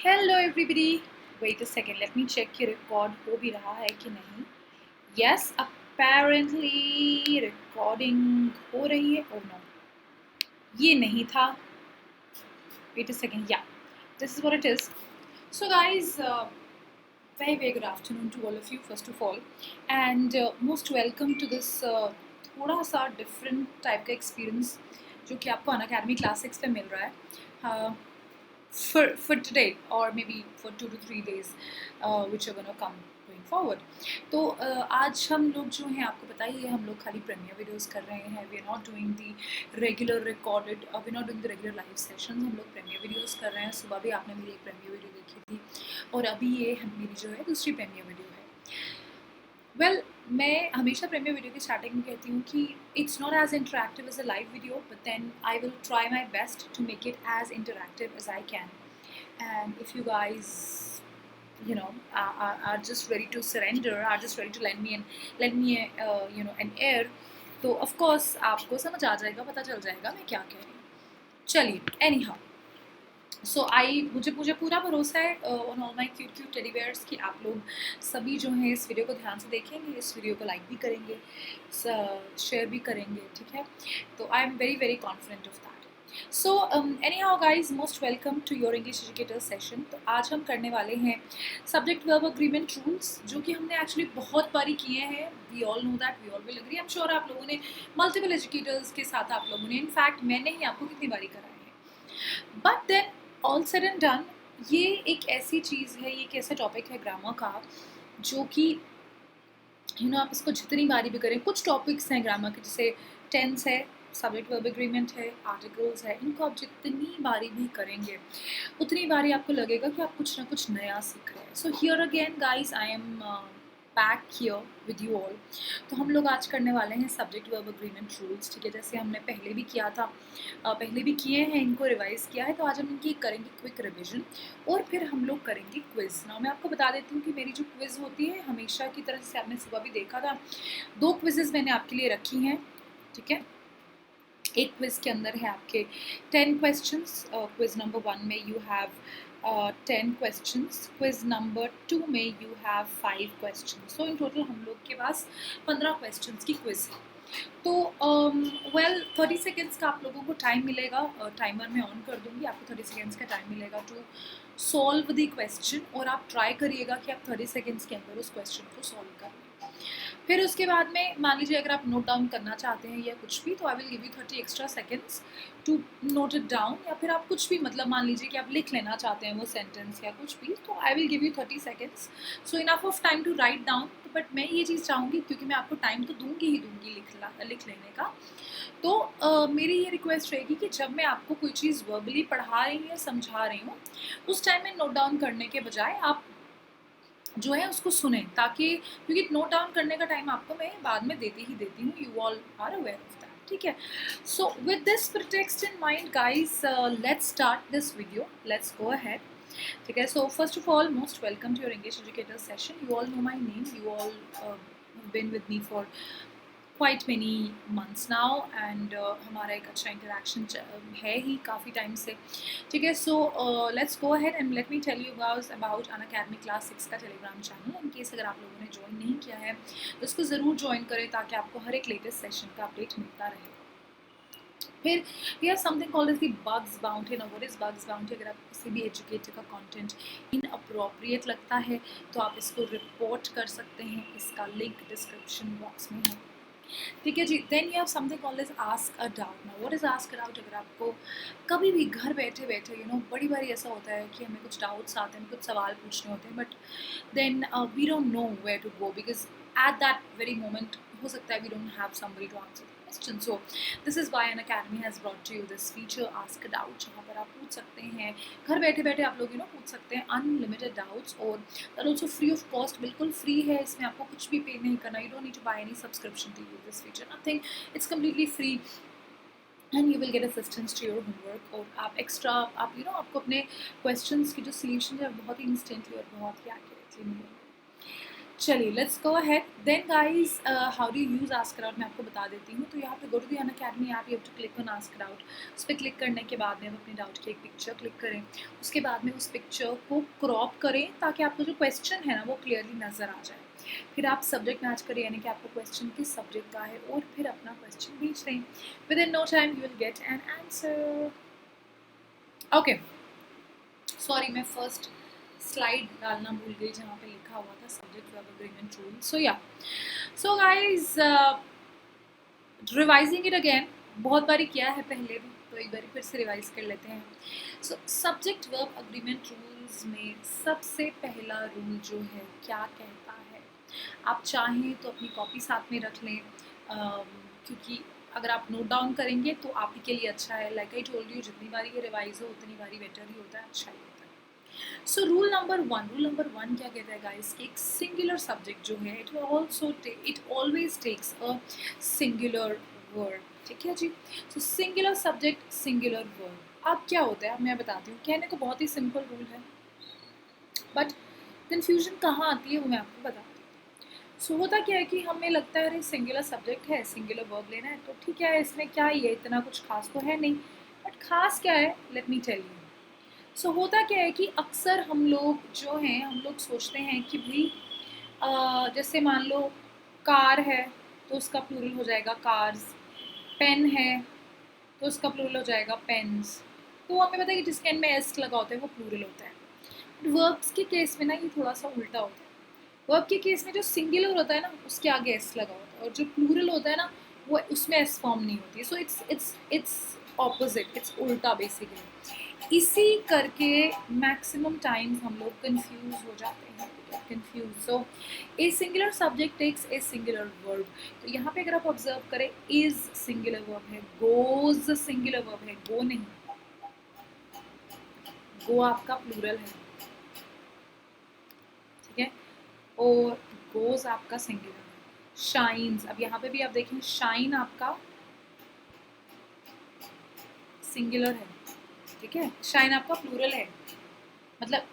Hello everybody, wait a second, let me check कि record हो भी रहा है कि नहीं. यस, अपेरेंटली रिकॉर्डिंग हो रही है. ओह नो, ये नहीं था. वेट अ सेकेंड, या this is what it is. So guys, very good afternoon to all of you first of all, and most welcome to this थोड़ा सा डिफरेंट टाइप का एक्सपीरियंस जो कि आपको अनअकैडमी क्लासिक्स पे मिल रहा है. For today or maybe for 2 to 3 days which are gonna come going forward. तो आज हम लोग जो हैं, आपको पता ही है, हम लोग खाली प्रीमियर वीडियोस कर रहे हैं. We are not doing the regular recorded, we not doing the regular live sessions. हम लोग प्रीमियर वीडियोस कर रहे हैं. सुबह भी आपने मेरी एक प्रीमियर वीडियो देखी थी और अभी ये मेरी जो है दूसरी प्रीमियर वीडियो है. वेल, मैं हमेशा प्रीमियर वीडियो की स्टार्टिंग में कहती हूँ कि it's not as interactive as a live video, but then I will try my best to make it as interactive as I can. And if you guys are just ready to surrender, are just ready to lend me an ear, तो of course आपको समझ आ जाएगा, पता चल जाएगा मैं क्या कह रही हूँ. चलिए, एनी हाउ, सो मुझे पूरा भरोसा है on all my cute teddy bears कि आप लोग सभी जो हैं इस वीडियो को ध्यान से देखेंगे, इस वीडियो को लाइक भी करेंगे, शेयर भी करेंगे. ठीक है, तो I am very very confident of that. So anyhow guys, most welcome to your English educator session. तो आज हम करने वाले हैं सब्जेक्ट वर्ब अग्रीमेंट रूल्स, जो कि हमने एक्चुअली बहुत बारी किए हैं. We all know that, we all will agree. I am sure आप लोगों ने मल्टीपल एजुकेटर्स के साथ, आप लोगों ने, इनफैक्ट मैंने ही आपको कितनी बारी कराए हैं. But then all said and done, ये एक ऐसी चीज़ है, ये एक ऐसा टॉपिक है ग्रामर का जो कि आप इसको जितनी बारी भी करें. कुछ टॉपिक्स हैं ग्रामर के, जैसे टेंस है, सब्जेक्ट वर्ब एग्रीमेंट है, आर्टिकल्स है, इनको आप जितनी बारी भी करेंगे उतनी बारी आपको लगेगा कि आप कुछ ना कुछ नया सीख रहे हैं. So here again guys, I am back here with you all. तो हम लोग आज करने वाले हैं सब्जेक्ट वर्ब एग्रीमेंट रूल्स. ठीक है, जैसे हमने पहले भी किया था, पहले भी किए हैं, इनको रिवाइज किया है. तो आज हम इनकी करेंगे क्विक रिविजन और फिर हम लोग करेंगे क्विज. नाउ मैं आपको बता देती हूँ कि मेरी जो क्विज होती है, हमेशा की तरह से आपने सुबह भी देखा था, 2 क्विजेज मैंने आपके लिए रखी हैं. ठीक है, एक क्विज के अंदर है आपके 10 क्वेश्चंस. क्विज नंबर 1 में you have 10 questions. Quiz number 2 में you have 5 questions. So in total हम लोग के पास 15 क्वेश्चंस की क्विज है. तो 30 सेकेंड्स का आप लोगों को टाइम मिलेगा. टाइमर मैं ऑन कर दूंगी, आपको 30 सेकेंड्स का टाइम मिलेगा टू सॉल्व द क्वेश्चन. और आप ट्राई करिएगा कि आप 30 सेकेंड्स के अंदर उस क्वेश्चन को सॉल्व कर लें. फिर उसके बाद में मान लीजिए अगर आप नोट डाउन करना चाहते हैं या कुछ भी, तो I will give you 30 extra seconds to note it down. या फिर आप कुछ भी, मतलब मान लीजिए कि आप लिख लेना चाहते हैं वो सेंटेंस या कुछ भी, तो I will give you 30 seconds. So enough of time to write down. But मैं ये चीज़ चाहूँगी, क्योंकि मैं आपको टाइम तो दूंगी ही दूंगी लिख लेने का, तो मेरी ये रिक्वेस्ट रहेगी कि जब मैं आपको कोई चीज़ वर्बली पढ़ा रही हूँ या समझा रही हूँ, उस टाइम में नोट डाउन करने के बजाय आप जो है उसको सुने, ताकि, क्योंकि नोट डाउन करने का टाइम आपको मैं बाद में देती हूँ. You all are aware of that. ठीक है, so with this pretext in mind guys, let's start this video. Let's go ahead. ठीक है, so first of all, most welcome to your English educator session. You all know my name, you all been with me for quite many months now, and हमारा एक अच्छा interaction है ही काफ़ी time से. ठीक है, so let's go ahead and let me tell you guys about Unacademy class 6 का Telegram channel. In case अगर आप लोगों ने ज्वाइन नहीं किया है तो इसको ज़रूर ज्वाइन करें, ताकि आपको हर एक लेटेस्ट सेशन का अपडेट मिलता रहे. फिर we have something called as the bugs bounty. Now what is bugs bounty? अगर आप किसी भी एजुकेटर का कंटेंट इनअप्रोप्रिएट लगता है तो आप इसको रिपोर्ट कर सकते हैं. इसका लिंक डिस्क्रिप्शन बॉक्स में है. ठीक है जी. Then you have something called as ask a doubt. Now what is ask a doubt? अगर आपको कभी भी घर बैठे बैठे बड़ी बारी ऐसा होता है कि हमें कुछ डाउट्स आते हैं, कुछ सवाल पूछने होते हैं, but then we don't know where to go, because at that very moment हो सकता है we don't have somebody to answer the question. So this is why Unacademy has brought you this feature ask a doubt, जहाँ पर आप पूछ सकते हैं घर बैठे बैठे. आप लोग पूछ सकते हैं अनलिमिटेड डाउट्स, और that also free of cost. बिल्कुल फ्री है, इसमें आपको कुछ भी पे नहीं करना. You don't need to buy any subscription to use this feature, nothing. It's completely free and you will get assistance to your homework. और आप एक्स्ट्रा आपको अपने क्वेश्चंस की जो सॉल्यूशन है बहुत ही इंस्टेंटली और बहुत ही एक्यूरेटली मिलेंगे. चलिए let's go ahead then guys, how do use ask a doubt मैं आपको बता देती हूँ। तो यहाँ पे go to the Unacademy app, you have to click on ask a doubt. उस पर क्लिक करने के बाद में आप अपने डाउट की एक पिक्चर क्लिक करें, उसके बाद में उस पिक्चर को क्रॉप करें ताकि आपको जो क्वेश्चन है ना वो क्लियरली नज़र आ जाए। फिर आप सब्जेक्ट मैच करें, यानी कि आपको क्वेश्चन किस सब्जेक्ट का है, और फिर अपना क्वेश्चन भेज दें। Within no time you will get an answer. Okay, sorry मैं फर्स्ट स्लाइड डालना भूल गई जहाँ पे लिखा हुआ था subject verb agreement rule. So yeah, so guys revising it again, बहुत बारी किया है पहले भी, तो एक बार फिर से रिवाइज कर लेते हैं। So subject verb agreement rules में सबसे पहला रूल जो है क्या कहता है, आप चाहें तो अपनी कॉपी साथ में रख लें, क्योंकि अगर आप नोट डाउन करेंगे तो आप ही के लिए अच्छा है। लाइक आई टोल्ड यू, जितनी बारी ये रिवाइज हो उतनी बारी बेटर ही होता है, अच्छा ही होता है। सो रूल नंबर वन क्या कहता है गाइस कि एक सिंगुलर सब्जेक्ट जो है it always takes a singular verb. ठीक है जी। So singular subject singular verb. अब क्या होता है, अब मैं बताती हूँ। कहने को बहुत ही सिंपल रूल है, बट कन्फ्यूजन कहाँ आती है वो मैं आपको बताती हूँ। सो होता क्या है कि हमें लगता है अरे सिंगुलर सब्जेक्ट है, सिंगुलर वर्ब लेना है, तो ठीक है, इसमें क्या ही है, इतना कुछ खास तो है नहीं। बट खास क्या है, लेट मी टेल यू। सो होता क्या है कि अक्सर हम लोग जो हैं, हम लोग सोचते हैं कि भाई जैसे मान लो कार है तो उसका प्लूरल हो जाएगा कार्स, पेन है तो उसका प्लूरल हो जाएगा पेन्स। तो हमें पता है कि जिसके एंड में एस लगा होता है वो प्लूरल होता है। वर्ब्स के केस में ना ये थोड़ा सा उल्टा होता है। वर्ब के केस में जो सिंगुलर होता है ना उसके आगे एस लगा होता है, और जो प्लूरल होता है ना वो उसमें एस फॉर्म नहीं होती है। सो इट्स ऑपोजिट, इट्स उल्टा बेसिकली। इसी करके मैक्सिमम टाइम्स हम लोग कंफ्यूज हो जाते हैं, confuse. So a singular subject takes a singular verb. तो यहाँ पे अगर आप ऑब्जर्व करें, इज सिंगुलर वर्ब है, गोज सिंगुलर वर्ब है, गो नहीं, गो आपका प्लूरल है, ठीक है, और गोज आपका सिंगुलर है। शाइन्स, अब यहाँ पे भी आप देखें, शाइन आपका सिंगुलर है, ठीक है, शाइन आपका प्लूरल है। मतलब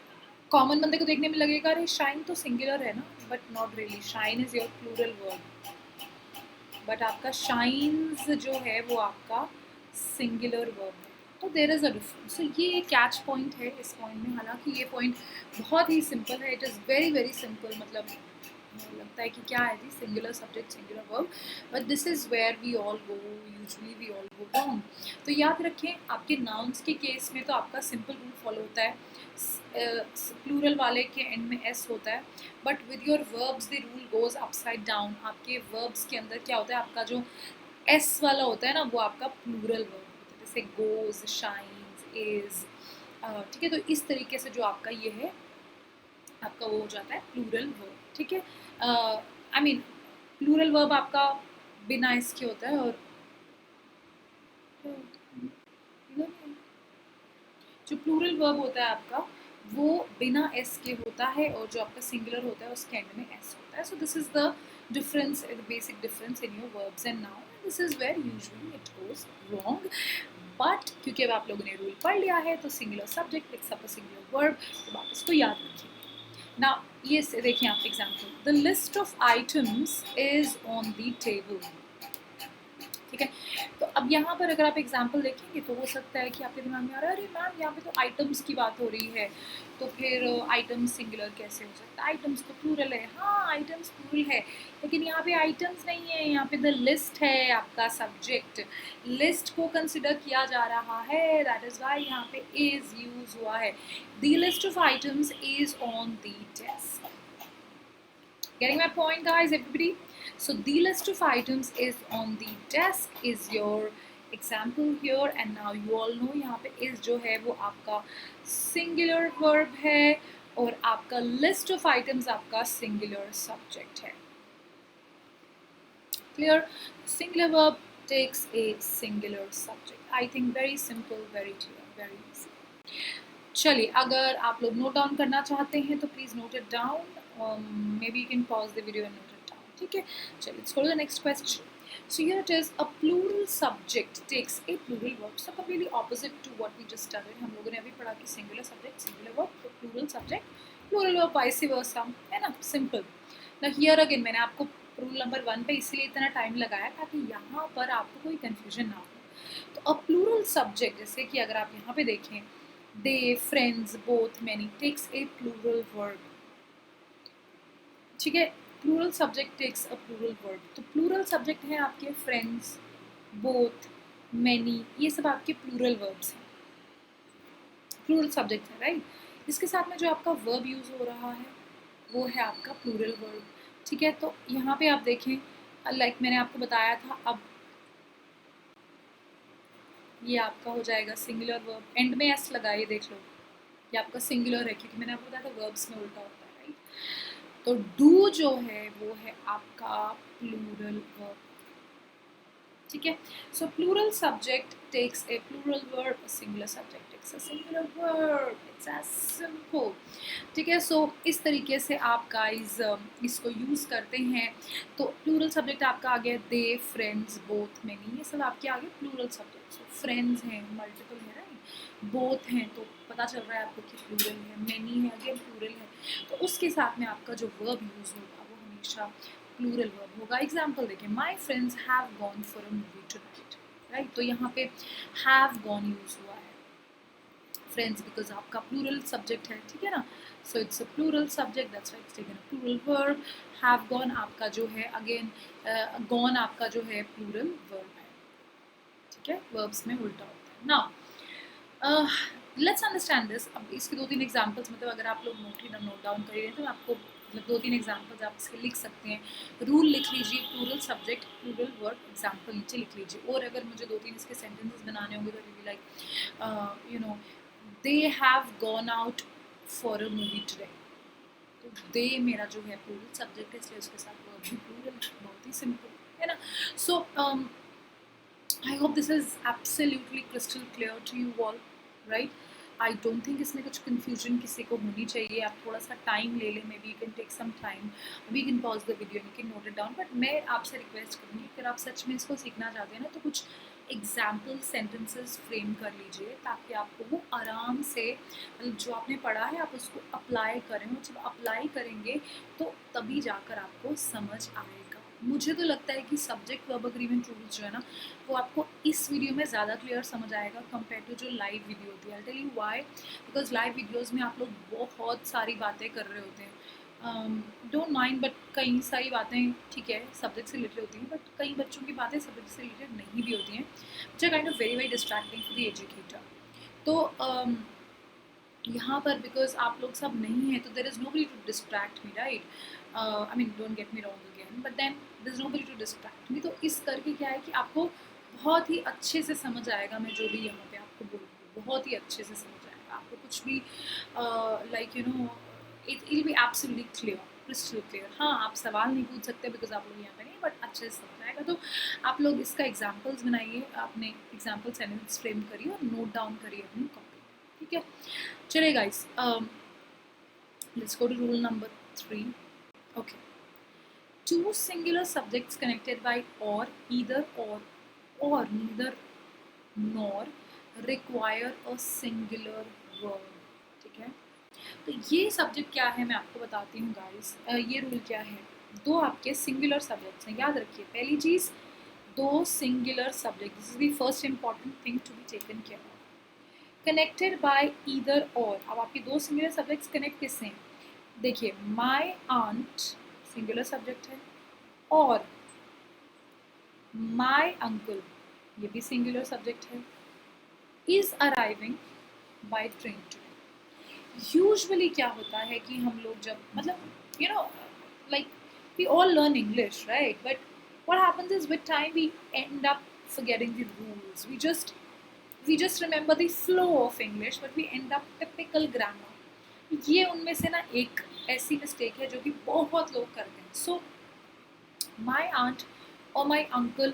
कॉमन बंदे को देखने में लगेगा अरे शाइन तो सिंगुलर है ना, but not really, shine is your plural verb, but आपका शाइन्स जो है वो आपका सिंगुलर वर्ब है। तो देर इज़ अ डिफरेंस। सो ये एक कैच पॉइंट है इस पॉइंट में। हालांकि ये पॉइंट बहुत ही सिंपल है, it is very very simple. मतलब लगता है कि क्या है जी, singular subject singular verb, but this is where we all go, usually we all go wrong. तो याद रखें, आपके नाउन्स के केस में तो आपका सिंपल रूल फॉलो होता है, प्लूरल वाले के एंड में एस होता है, but with your verbs the rule goes upside down. आपके वर्ब्स के अंदर क्या होता है, आपका जो एस वाला होता है ना वो आपका प्लूरल वर्ब होता है, जैसे गोज, शाइन्स, इज, ठीक है। तो इस तरीके से जो आपका ये है, आपका वो हो जाता है प्लूरल वर्ब, ठीक है। आई मीन प्लूरल वर्ब आपका बिना एस के होता है, और जो प्लूरल वर्ब होता है आपका वो बिना एस के होता है, और जो आपका सिंगुलर होता है उसके एंड में एस होता है। So this is the difference, the basic difference in your verbs and noun. This is where usually it goes wrong, but क्योंकि अब आप लोगों ने रूल पढ़ लिया है तो सिंगुलर सब्जेक्ट पिक्स अप अ सिंगुलर वर्ब, तो आप इसको याद रखिए। नाउ ये देखिए आप example, the list of items is on the table, ठीक है। तो अब यहाँ पर अगर आप एग्जाम्पल देखेंगे तो हो सकता है कि आपके दिमाग में आ रहा है अरे मैम यहाँ पे तो आइटम्स की बात हो रही है, तो फिर आइटम्स सिंगुलर कैसे हो सकता है, आइटम्स तो प्लूरल है। हाँ आइटम्स प्लूरल है, लेकिन यहाँ पे आइटम्स नहीं है, यहाँ पे द लिस्ट है आपका सब्जेक्ट, लिस्ट को कंसिडर किया जा रहा है, दैट इज वाई यहाँ पे इज यूज हुआ है। The list of items is on the desk. Getting my point, guys, everybody? So the list of items is on the desk is your example here, and now you all know यहाँ पे is जो है वो आपका singular verb है, और आपका list of items आपका singular subject है। Clear? Singular verb takes a singular subject. I think very simple, very clear, very easy. चलिए, अगर आप लोग नोट डाउन करना चाहते हैं तो please note it down, maybe you can pause the video and note it down, ठीक है। चलिए, let's go to the next question. So here it is, a plural subject takes a plural verb. So completely opposite to what we just studied. हम लोगों ने अभी पढ़ा कि singular subject singular verb, तो plural subject plural verb, vice versa, है ना, simple. ना हियर अगेन मैंने आपको रूल नंबर 1 पे इसलिए इतना टाइम लगाया ताकि यहाँ पर आपको कोई कंफ्यूजन ना हो। तो अ प्लूरल सब्जेक्ट, जैसे कि अगर आप यहाँ पे देखें, they, friends, both, many takes a plural verb. ठीक है, plural subject takes a plural verb. तो प्लूरल सब्जेक्ट हैं आपके फ्रेंड्स, बोथ, मैनी, ये सब आपके प्लूरल वर्ब्स हैं, प्लूरल सब्जेक्ट है, राइट। इसके साथ में जो आपका वर्ब यूज हो रहा है वो है आपका प्लूरल वर्ब। ठीक है, तो यहाँ पे आप देखें, लाइक मैंने आपको बताया था, अब ये आपका हो जाएगा सिंगुलर वर्ब, एंड में एस लगाइए, देख लो ये आपका सिंगुलर है क्योंकि मैंने आपको बताया था वर्ब्स में उल्टा होता है, राइट। तो डू जो है वो है आपका प्लूरल वर्ब। ठीक है, so plural subject takes a plural verb, singular subject takes a singular verb, it's as simple. ठीक है, सो इस तरीके से आप गाइज इसको यूज़ करते हैं। तो प्लूरल सब्जेक्ट आपका आ गया दे, फ्रेंड्स, बोथ, मैनी, ये सब आपके आगे प्लूरल सब्जेक्ट। सो फ्रेंड्स हैं, मल्टीपल है, राइट। बोथ हैं तो पता चल रहा है आपको कि प्लूरल है, मैनी है, अगेन प्लूरल है। तो उसके साथ में आपका जो वर्ब यूज़ होगा वो हमेशा प्लूरल वर्ब होगा। एग्जाम्पल देखें, my friends have gone for a movie tonight, right. तो यहाँ पे हैव गॉन यूज़ हुआ है, फ्रेंड्स बिकॉज आपका प्लूरल सब्जेक्ट है, ठीक है ना। So it's a plural subject, that's why it's taken a plural verb. Have gone आपका जो है, अगेन गॉन आपका जो है प्लूरल वर्ब है, ठीक है, वर्ब्स में उल्टा होता है। Now let's understand this. अब इसके 2-3 एग्जांपल्स, मतलब अगर आप लोग नोट डाउन कर रहे हैं तो आपको मतलब 2-3 एग्जांपल्स आप इसके लिख सकते हैं। रूल लिख लीजिए, plural subject plural verb, example नीचे लिख लीजिए। और अगर मुझे 2-3 इसके सेंटेंसेस बनाने होंगे तो like you know, they have gone out for a movie today. तो दे मेरा जो है प्लूरल सब्जेक्ट है, इसलिए उसके साथ वर्ब भी प्लूरल, बहुत ही सिंपल है ना। सो I hope this is absolutely crystal clear to you all, right? I don't think इसमें कुछ confusion किसी को होनी चाहिए। आप थोड़ा सा टाइम ले लें, maybe you can take some time, we can pause the video and you can note it down. But मैं आपसे रिक्वेस्ट करूँगी, अगर आप सच में इसको सीखना चाहते हैं ना, तो कुछ एग्जाम्पल सेंटेंसेस फ्रेम कर लीजिए ताकि आपको वो आराम से, मतलब जो आपने पढ़ा है आप उसको अप्लाई करें, और जब अप्लाई करेंगे तो तभी जाकर आपको समझ आएगा। मुझे तो लगता है कि सब्जेक्ट वर्ब एग्रीमेंट रूल्स जो है ना, वो आपको इस वीडियो में ज़्यादा क्लियर समझ आएगा कंपेयर टू जो लाइव वीडियो होती है। I tell you why, because live videos में आप लोग बहुत सारी बातें कर रहे होते हैं, डोंट माइंड, बट कई सारी बातें ठीक है सब्जेक्ट से रिलेटेड होती हैं, बट कई बच्चों की बातें सब्जेक्ट से रिलेटेड नहीं भी होती हैं, which are kind of very very distracting for the educator. तो यहाँ पर बिकॉज आप लोग सब नहीं हैं तो there is nobody to distract me, right. I mean don't get me wrong again, but then there is nobody to distract me. तो इस करके क्या है कि आपको बहुत ही अच्छे से समझ आएगा, मैं जो भी यहाँ पे आपको बोलूँगी बहुत ही अच्छे से समझ आएगा आपको, कुछ भी like you know, it will be absolutely clear, crystal clear. हाँ, आप सवाल नहीं पूछ सकते बिकॉज आप लोग यहाँ पे नहीं, बट अच्छे से समझ आएगा। तो आप लोग इसका एग्जाम्पल्स बनाइए, अपने एग्जाम्पल सेंटेंस फ्रेम करिए और नोट डाउन करिए अपनी कॉपी, ठीक है। चलिए guys, let's go to rule number 3. Okay, two singular subjects connected by or, either or neither nor require a singular verb. ठीक है, तो ये सब्जेक्ट क्या है मैं आपको बताती हूँ गाइस। ये रूल क्या है, दो आपके सिंगुलर सब्जेक्ट्स हैं, याद रखिए पहली चीज़, दो singular subject, this is the first important thing to be taken care of. Connected by either or, अब आपके दो सिंगुलर सब्जेक्ट्स कनेक्ट किससे हैं, देखिए माई आंट सिंगुलर सब्जेक्ट है, और माई अंकल ये भी सिंगुलर सब्जेक्ट है, is arriving by train today. Usually क्या होता है कि हम लोग जब, मतलब you know, like we all learn English, right, but what happens is with time we end up forgetting the rules. We just remember the flow of English, but we end up typical grammar. ये उनमें से ना एक ऐसी mistake है जो कि बहुत लोग करते हैं। सो माई आंट और माई अंकल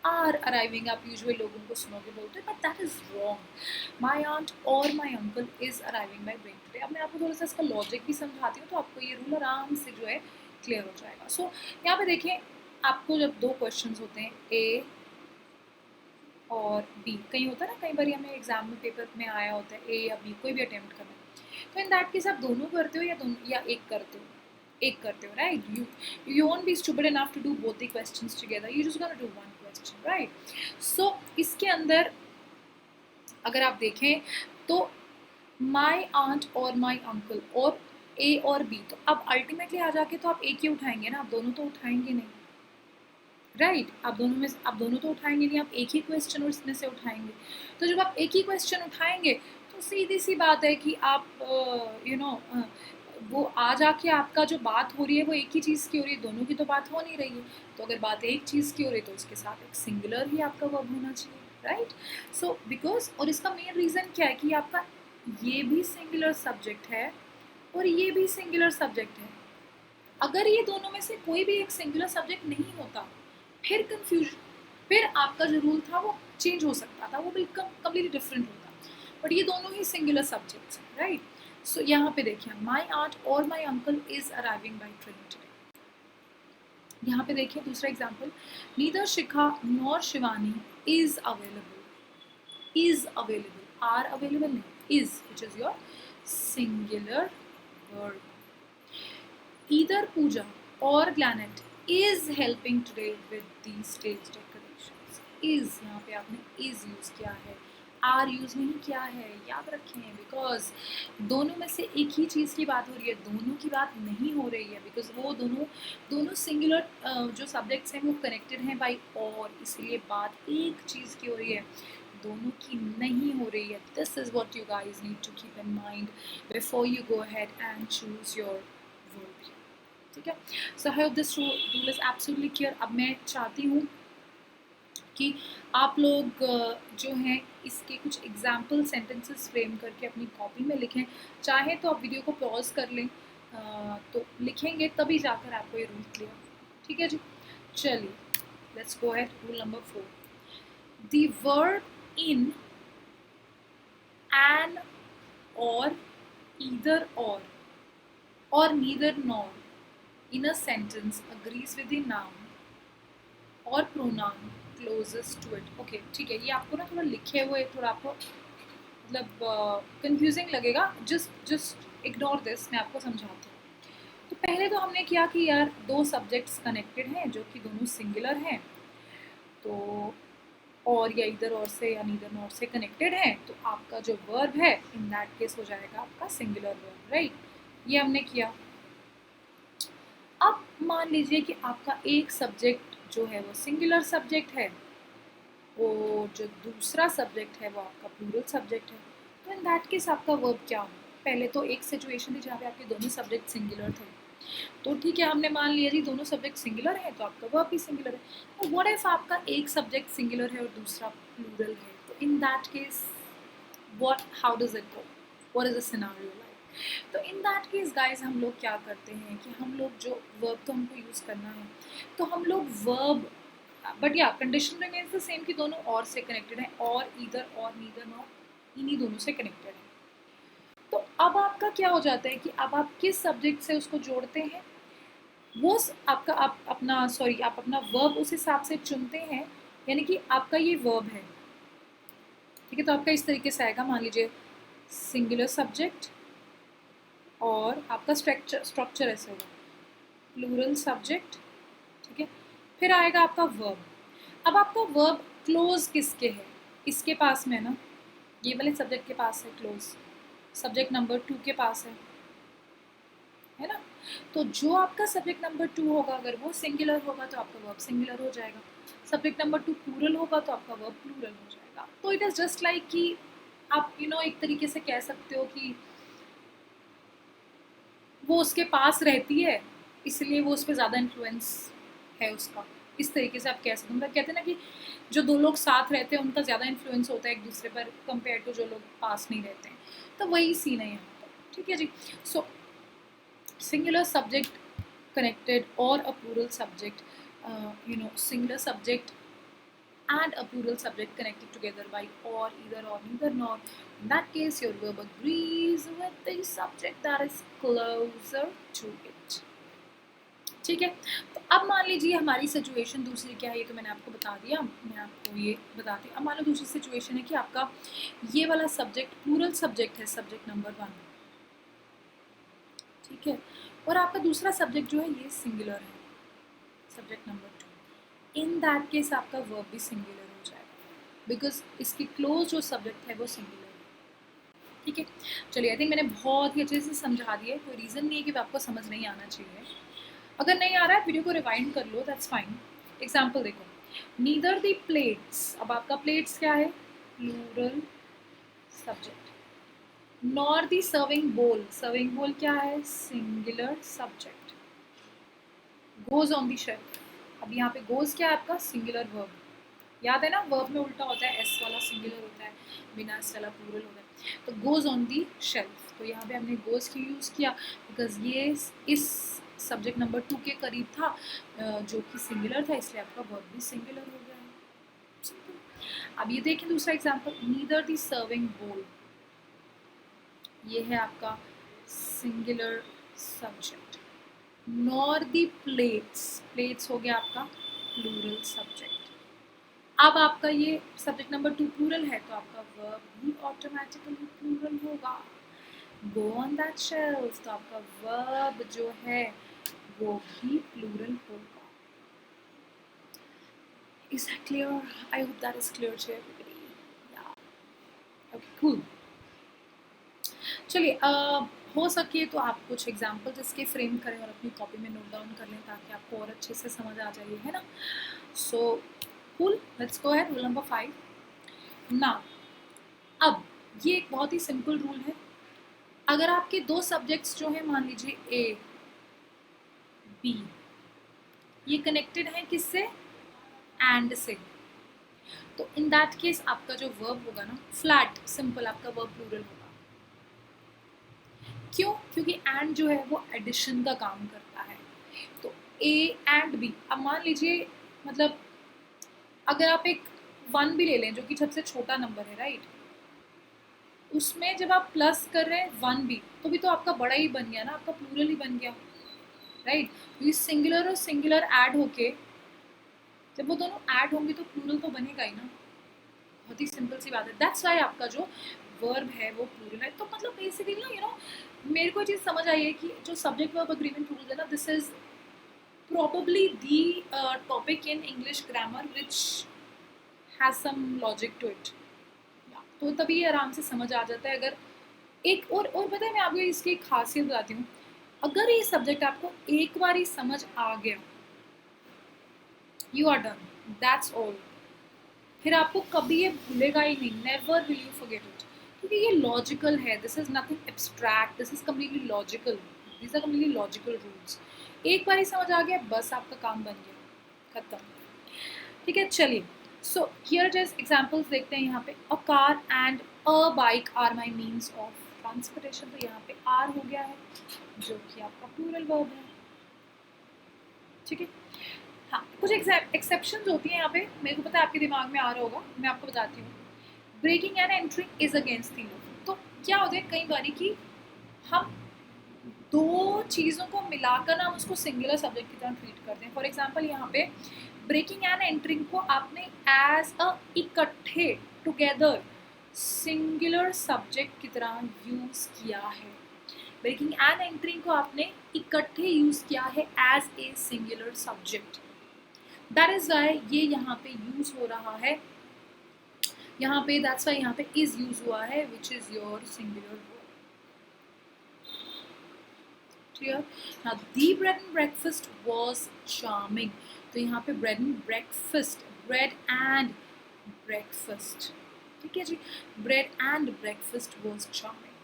आर अराइविंग, आप यूजुअली लोगों को सुनोगे बोलते हैं, but that is wrong. My aunt और my uncle is arriving by train today. अब मैं आपको थोड़ा सा इसका लॉजिक भी समझाती हूँ तो आपको ये रूल आराम से जो है क्लियर हो जाएगा। सो यहाँ पे देखिए, आपको जब दो क्वेश्चंस होते हैं ए और बी, कहीं होता है ना, कई बार हमें एग्जाम में पेपर में आया होता है ए या बी, कोई भी अटेम्प्ट करना है, तो इन दैट केस आप दोनों करते हो या एक करते हो। एक करते हो, right? You won't be stupid enough to do both the questions together, you just gonna do one question, right? So इसके अंदर अगर आप देखें तो माई आंट और माई अंकल और ए और बी, तो अब अल्टीमेटली आ जाके तो आप एक ही उठाएंगे ना, आप दोनों तो उठाएंगे नहीं, राइट? आप दोनों तो उठाएंगे नहीं, आप एक ही क्वेश्चन उसमें से उठाएंगे। तो जब आप एक ही क्वेश्चन उठाएंगे तो सीधी सी बात है कि आप वो आ जाके आपका जो बात हो रही है वो एक ही चीज़ की हो रही है, दोनों की तो बात हो नहीं रही है। तो अगर बात एक चीज़ की हो रही है तो उसके साथ एक सिंगुलर ही आपका वर्ब होना चाहिए, राइट? सो बिकॉज, और इसका मेन रीज़न क्या है कि आपका ये भी सिंगुलर सब्जेक्ट है और ये भी सिंगुलर सब्जेक्ट है। अगर ये दोनों में से कोई भी एक सिंगुलर सब्जेक्ट नहीं होता फिर कंफ्यूजन, फिर आपका जो रूल था वो चेंज हो सकता था, वो बिल्कुल कम्प्लीटली डिफरेंट होता। बट ये दोनों ही सिंगुलर सब्जेक्ट्स हैं, राइट? सो यहाँ पे देखिए, माई आंट और my uncle is arriving by train today. यहाँ पे देखिए दूसरा example, neither Shikha nor Shivani is available. Is available, are available नहीं, is, which is your singular verb. Either Pooja or Glanet is helping today with the stage decorations. Is यहाँ पे आपने is use किया है, आर यूज़ नहीं किया है, याद रखें, बिकॉज दोनों में से एक ही चीज़ की बात हो रही है, दोनों की बात नहीं हो रही है, बिकॉज वो दोनों सिंगुलर जो सब्जेक्ट्स हैं वो कनेक्टेड हैं बाई और, इसलिए बात एक चीज़ की हो रही है, दोनों की नहीं हो रही है। This is what you guys need to keep in mind before you go ahead and choose your verb, ठीक है? So I hope this rule is absolutely clear. अब मैं चाहती हूँ कि आप लोग जो हैं इसके कुछ एग्जाम्पल सेंटेंसेस फ्रेम करके अपनी कॉपी में लिखें। चाहे तो आप वीडियो को पॉज कर लें, तो लिखेंगे तभी जाकर आपको ये रूल क्लियर, ठीक है जी? चलिए, let's go ahead. Rule number 4, the verb in, and, or, either or neither nor in a sentence agrees with the noun or pronoun closest to it. Okay, ठीक है, ये आपको ना थोड़ा लिखे हुए थोड़ा आपको मतलब कंफ्यूजिंग लगेगा, जस्ट इग्नोर दिस, मैं आपको समझाती हूँ। तो पहले तो हमने किया कि यार दो सब्जेक्ट्स कनेक्टेड हैं जो कि दोनों सिंगुलर हैं, तो और या इधर और से या नीदर नॉर से कनेक्टेड है, तो आपका जो वर्ब है इन दैट केस हो जाएगा आपका सिंगुलर वर्ब, राइट? ये हमने किया। अब मान लीजिए कि आपका एक सब्जेक्ट जो है वो सिंगुलर सब्जेक्ट है, वो जो दूसरा सब्जेक्ट है वो आपका प्लूरल सब्जेक्ट है, तो इन दैट केस आपका वर्ब क्या हो? पहले तो एक सिचुएशन थी जहाँ पे आपके दोनों सब्जेक्ट सिंगुलर थे, तो ठीक है, हमने मान लिया जी दोनों सब्जेक्ट सिंगुलर है तो आपका वर्ब भी सिंगुलर है। तो व्हाट इफ आपका एक सब्जेक्ट सिंगुलर है और दूसरा प्लूरल है, तो in that case how does it go, what is the scenario like? तो इन दैट केस गाइज हम लोग क्या करते हैं कि हम लोग जो वर्ब तो हमको यूज़ करना है, तो हम लोग वर्ब, बट या कंडीशन रिमेन्स द सेम कि दोनों और से कनेक्टेड है, और ईदर और नीदर नॉर इन्हीं दोनों से कनेक्टेड है। तो अब आपका क्या हो जाता है कि अब आप किस सब्जेक्ट से उसको जोड़ते हैं, वो आपका आप अपना वर्ब उस हिसाब से चुनते हैं, यानी कि आपका ये वर्ब है, ठीक है? तो आपका इस तरीके से आएगा, मान लीजिए सिंगुलर सब्जेक्ट और आपका स्ट्रक्चर ऐसे होगा, प्लूरल सब्जेक्ट, ठीक है? फिर आएगा आपका वर्ब। अब आपका वर्ब क्लोज किसके है? इसके पास में है ना, ये वाले सब्जेक्ट के पास है क्लोज, सब्जेक्ट नंबर 2 के पास है ना? तो जो आपका सब्जेक्ट नंबर 2 होगा, अगर वो सिंगुलर होगा तो आपका वर्ब सिंगुलर हो जाएगा, सब्जेक्ट नंबर 2 प्लूरल होगा तो आपका वर्ब प्लूरल हो जाएगा। तो इट इज़ जस्ट लाइक कि आप एक तरीके से कह सकते हो कि वो उसके पास रहती है इसलिए वो उस पर ज़्यादा इन्फ्लुएंस है उसका, इस तरीके से आप कह सकते हो। मतलब कहते हैं ना कि जो दो लोग साथ रहते हैं उनका ज़्यादा इन्फ्लुएंस होता है एक दूसरे पर कंपेयर टू जो लोग पास नहीं रहते हैं, तो वही सीन है यहाँ पर, ठीक है जी? सो singular subject connected or a plural subject, singular subject and a plural subject connected together by or, either or, neither nor. In that case, your verb agrees with the subject that is closer to it. ठीक है? तो अब मान लीजिए हमारी situation दूसरी क्या है, ये तो मैंने आपको बता दिया, मैं आपको ये बताती हूँ। अब मान लो दूसरी सिचुएशन है कि आपका ये वाला सब्जेक्ट प्लूरल सब्जेक्ट है, सब्जेक्ट नंबर 1, ठीक है। और आपका दूसरा सब्जेक्ट जो है ये सिंगुलर है, subject number 2, in that case आपका वर्ब भी सिंगुलर हो जाएगा बिकॉज इसकी क्लोज जो सब्जेक्ट है वो सिंगुलर है। ठीक है, चलिए आई थिंक मैंने बहुत ही अच्छे से समझा दिया, कोई रीज़न नहीं है कि आपको समझ नहीं आना चाहिए। अगर नहीं आ रहा है वीडियो को रिवाइंड कर लो, दैट्स फाइन। एग्जाम्पल देखो, नीदर द प्लेट्स, अब आपका प्लेट्स क्या है, प्लूरल सब्जेक्ट, नॉर दी सर्विंग बोल, सर्विंग बोल क्या है, singular subject, goes on the shelf, अब यहाँ पे गोज क्या है आपका, सिंगुलर वर्ब, याद है ना वर्ब में उल्टा होता है, एस वाला सिंगुलर होता है, बिना एस वाला प्लूरल होता है, तो गोज ऑन दी शेल्फ, तो यहाँ पे हमने गोज की यूज़ किया बिकॉज ये इस सब्जेक्ट नंबर 2 के करीब था जो कि सिंगुलर था, इसलिए आपका वर्ब भी सिंगुलर हो गया है। अब ये देखें दूसरा एग्जाम्पल, नीदर दी सर्विंग बोल, ये है आपका सिंगुलर सब्जेक्ट, नॉर दी प्लेट्स, प्लेट्स हो गया आपका प्लूरल सब्जेक्ट। अब आपका ये सब्जेक्ट नंबर 2 प्लूरल है तो आपका वर्ब भी ऑटोमेटिकली प्लूरल होगा, गो ऑन दैट शेल्फ, तो आपका वर्ब जो है वो भी प्लूरल होगा। Is that clear? I hope that is clear to everybody. Yeah. Okay, cool. चलिए हो सके तो आप कुछ एग्जाम्पल्स इसके फ्रेम करें और अपनी कॉपी में नोट डाउन कर लें ताकि आपको और अच्छे से समझ आ जाइए, है ना। So cool, let's go ahead, rule number 5 ना। अब ये एक बहुत ही सिंपल रूल है, अगर आपके दो सब्जेक्ट्स जो हैं, मान लीजिए ए बी, ये कनेक्टेड हैं किससे, एंड से, तो इन दैट केस आपका जो वर्ब होगा ना, फ्लैट सिंपल आपका वर्ब प्लूरल होगा। क्यों, क्योंकि एंड जो है वो एडिशन का काम करता है, तो ए एंड बी, अब मान लीजिए मतलब अगर आप एक 1 भी ले लें जो कि सबसे छोटा नंबर है, राइट, उसमें जब आप प्लस कर रहे हैं 1 भी, तो भी तो आपका बड़ा ही बन गया ना, आपका प्लूरल ही बन गया, राइट, क्योंकि सिंगुलर और सिंगुलर ऐड होके जब वो दोनों ऐड होंगे तो प्लूरल तो बनेगा ही ना, बहुत ही सिंपल सी बात है। दैट्स वाई आपका जो वर्ब है वो प्लूरल है। तो मतलब बेसिकली ना, यू नो, मेरे को चीज़ समझ आई है कि जो सब्जेक्ट वर्ब अग्रीमेंट रूल है ना, this is probably the topic in English grammar which has some logic to it. तो तभी आराम से समझ आ जाता है। अगर एक और पता है, मैं आपको इसकी एक खासियत बताती हूँ, अगर ये सब्जेक्ट आपको एक बार ही समझ आ गया, you are done, that's all, फिर आपको कभी ये भूलेगा ही नहीं, never will you forget it, क्योंकि ये लॉजिकल है, this is nothing abstract, this is completely logical, this are completely logical rules. एक बार ही समझ आ गया, बस आपका काम बन गया, खत्म। ठीक है, चलिए, सो हियर जस्ट एग्जांपल्स देखते हैं। यहाँ पे a car and a bike are my means of transportation, तो यहाँ पे आर हो गया है जो कि आपका प्लूरल वर्ब है। ठीक है, हाँ, कुछ एक्सेप्शंस होती हैं यहाँ पे, मेरे को पता है आपके दिमाग में आ रहा होगा, मैं आपको बताती हूँ। Breaking and entering is against the law, तो क्या होता है कई बारी कि हम दो चीज़ों को मिलाकर ना हम उसको सिंगुलर सब्जेक्ट की तरह ट्रीट करते हैं। फॉर एग्जाम्पल यहाँ पे ब्रेकिंग एंड एंट्रिंग को आपने एज अ इकट्ठे, टुगेदर, सिंगुलर सब्जेक्ट की तरह यूज़ किया है। ब्रेकिंग एंड एंट्रिंग को आपने इकट्ठे यूज़ किया है as a singular subject, that is why ये यहाँ पे यूज हो रहा है, यहाँ पे दैट्स वाई यहाँ पे इज यूज हुआ है, which is your singular verb. Clear, now the bread and breakfast was charming, तो यहाँ पे bread and breakfast, bread and breakfast, ठीक है जी, bread and breakfast was charming,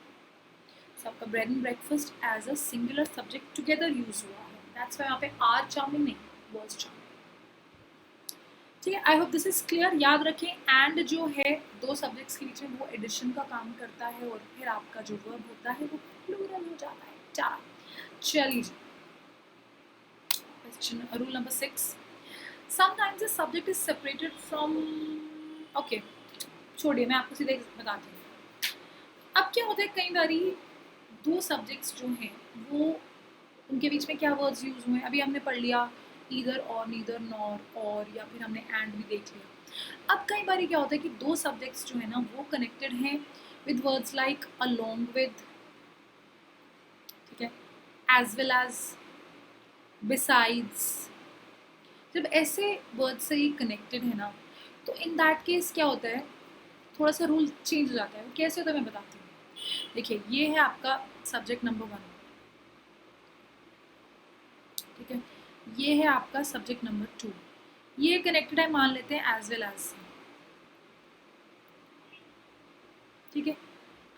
so आपका bread and breakfast as a singular subject together use हुआ है, that's why यहाँ पे आर चार्मिंग नहीं, वाज चार्मिंग। ठीक है, I hope this is clear. याद रखें एंड जो है दो सब्जेक्ट्स के बीच में वो एडिशन का काम करता है और फिर आपका जो वर्ब होता है वो प्लूरल हो जाता है। चलिए, question rule number 6, sometimes the subject is separated from, okay छोड़िए, मैं आपको सीधे बताती हूँ। अब क्या होता है कई बारी दो सब्जेक्ट्स जो हैं वो उनके बीच में क्या वर्ड्स यूज हुए हैं, अभी हमने पढ़ लिया ईदर और, नीदर, नॉर, और, या फिर हमने एंड भी देख लिया। अब कई बार क्या होता है कि दो सब्जेक्ट्स जो है ना वो कनेक्टेड हैं with words like along with, ठीक है, एज वेल एज, बिसाइड्स। जब ऐसे वर्ड से ही कनेक्टेड है ना, तो इन दैट केस क्या होता है, थोड़ा सा रूल चेंज हो जाता है। वो कैसे होता है मैं बताती हूँ। देखिए, ये है आपका सब्जेक्ट नंबर 1, ठीक है, ये है आपका सब्जेक्ट नंबर 2, ये कनेक्टेड है, मान लेते हैं एज वेल एज से, ठीक है।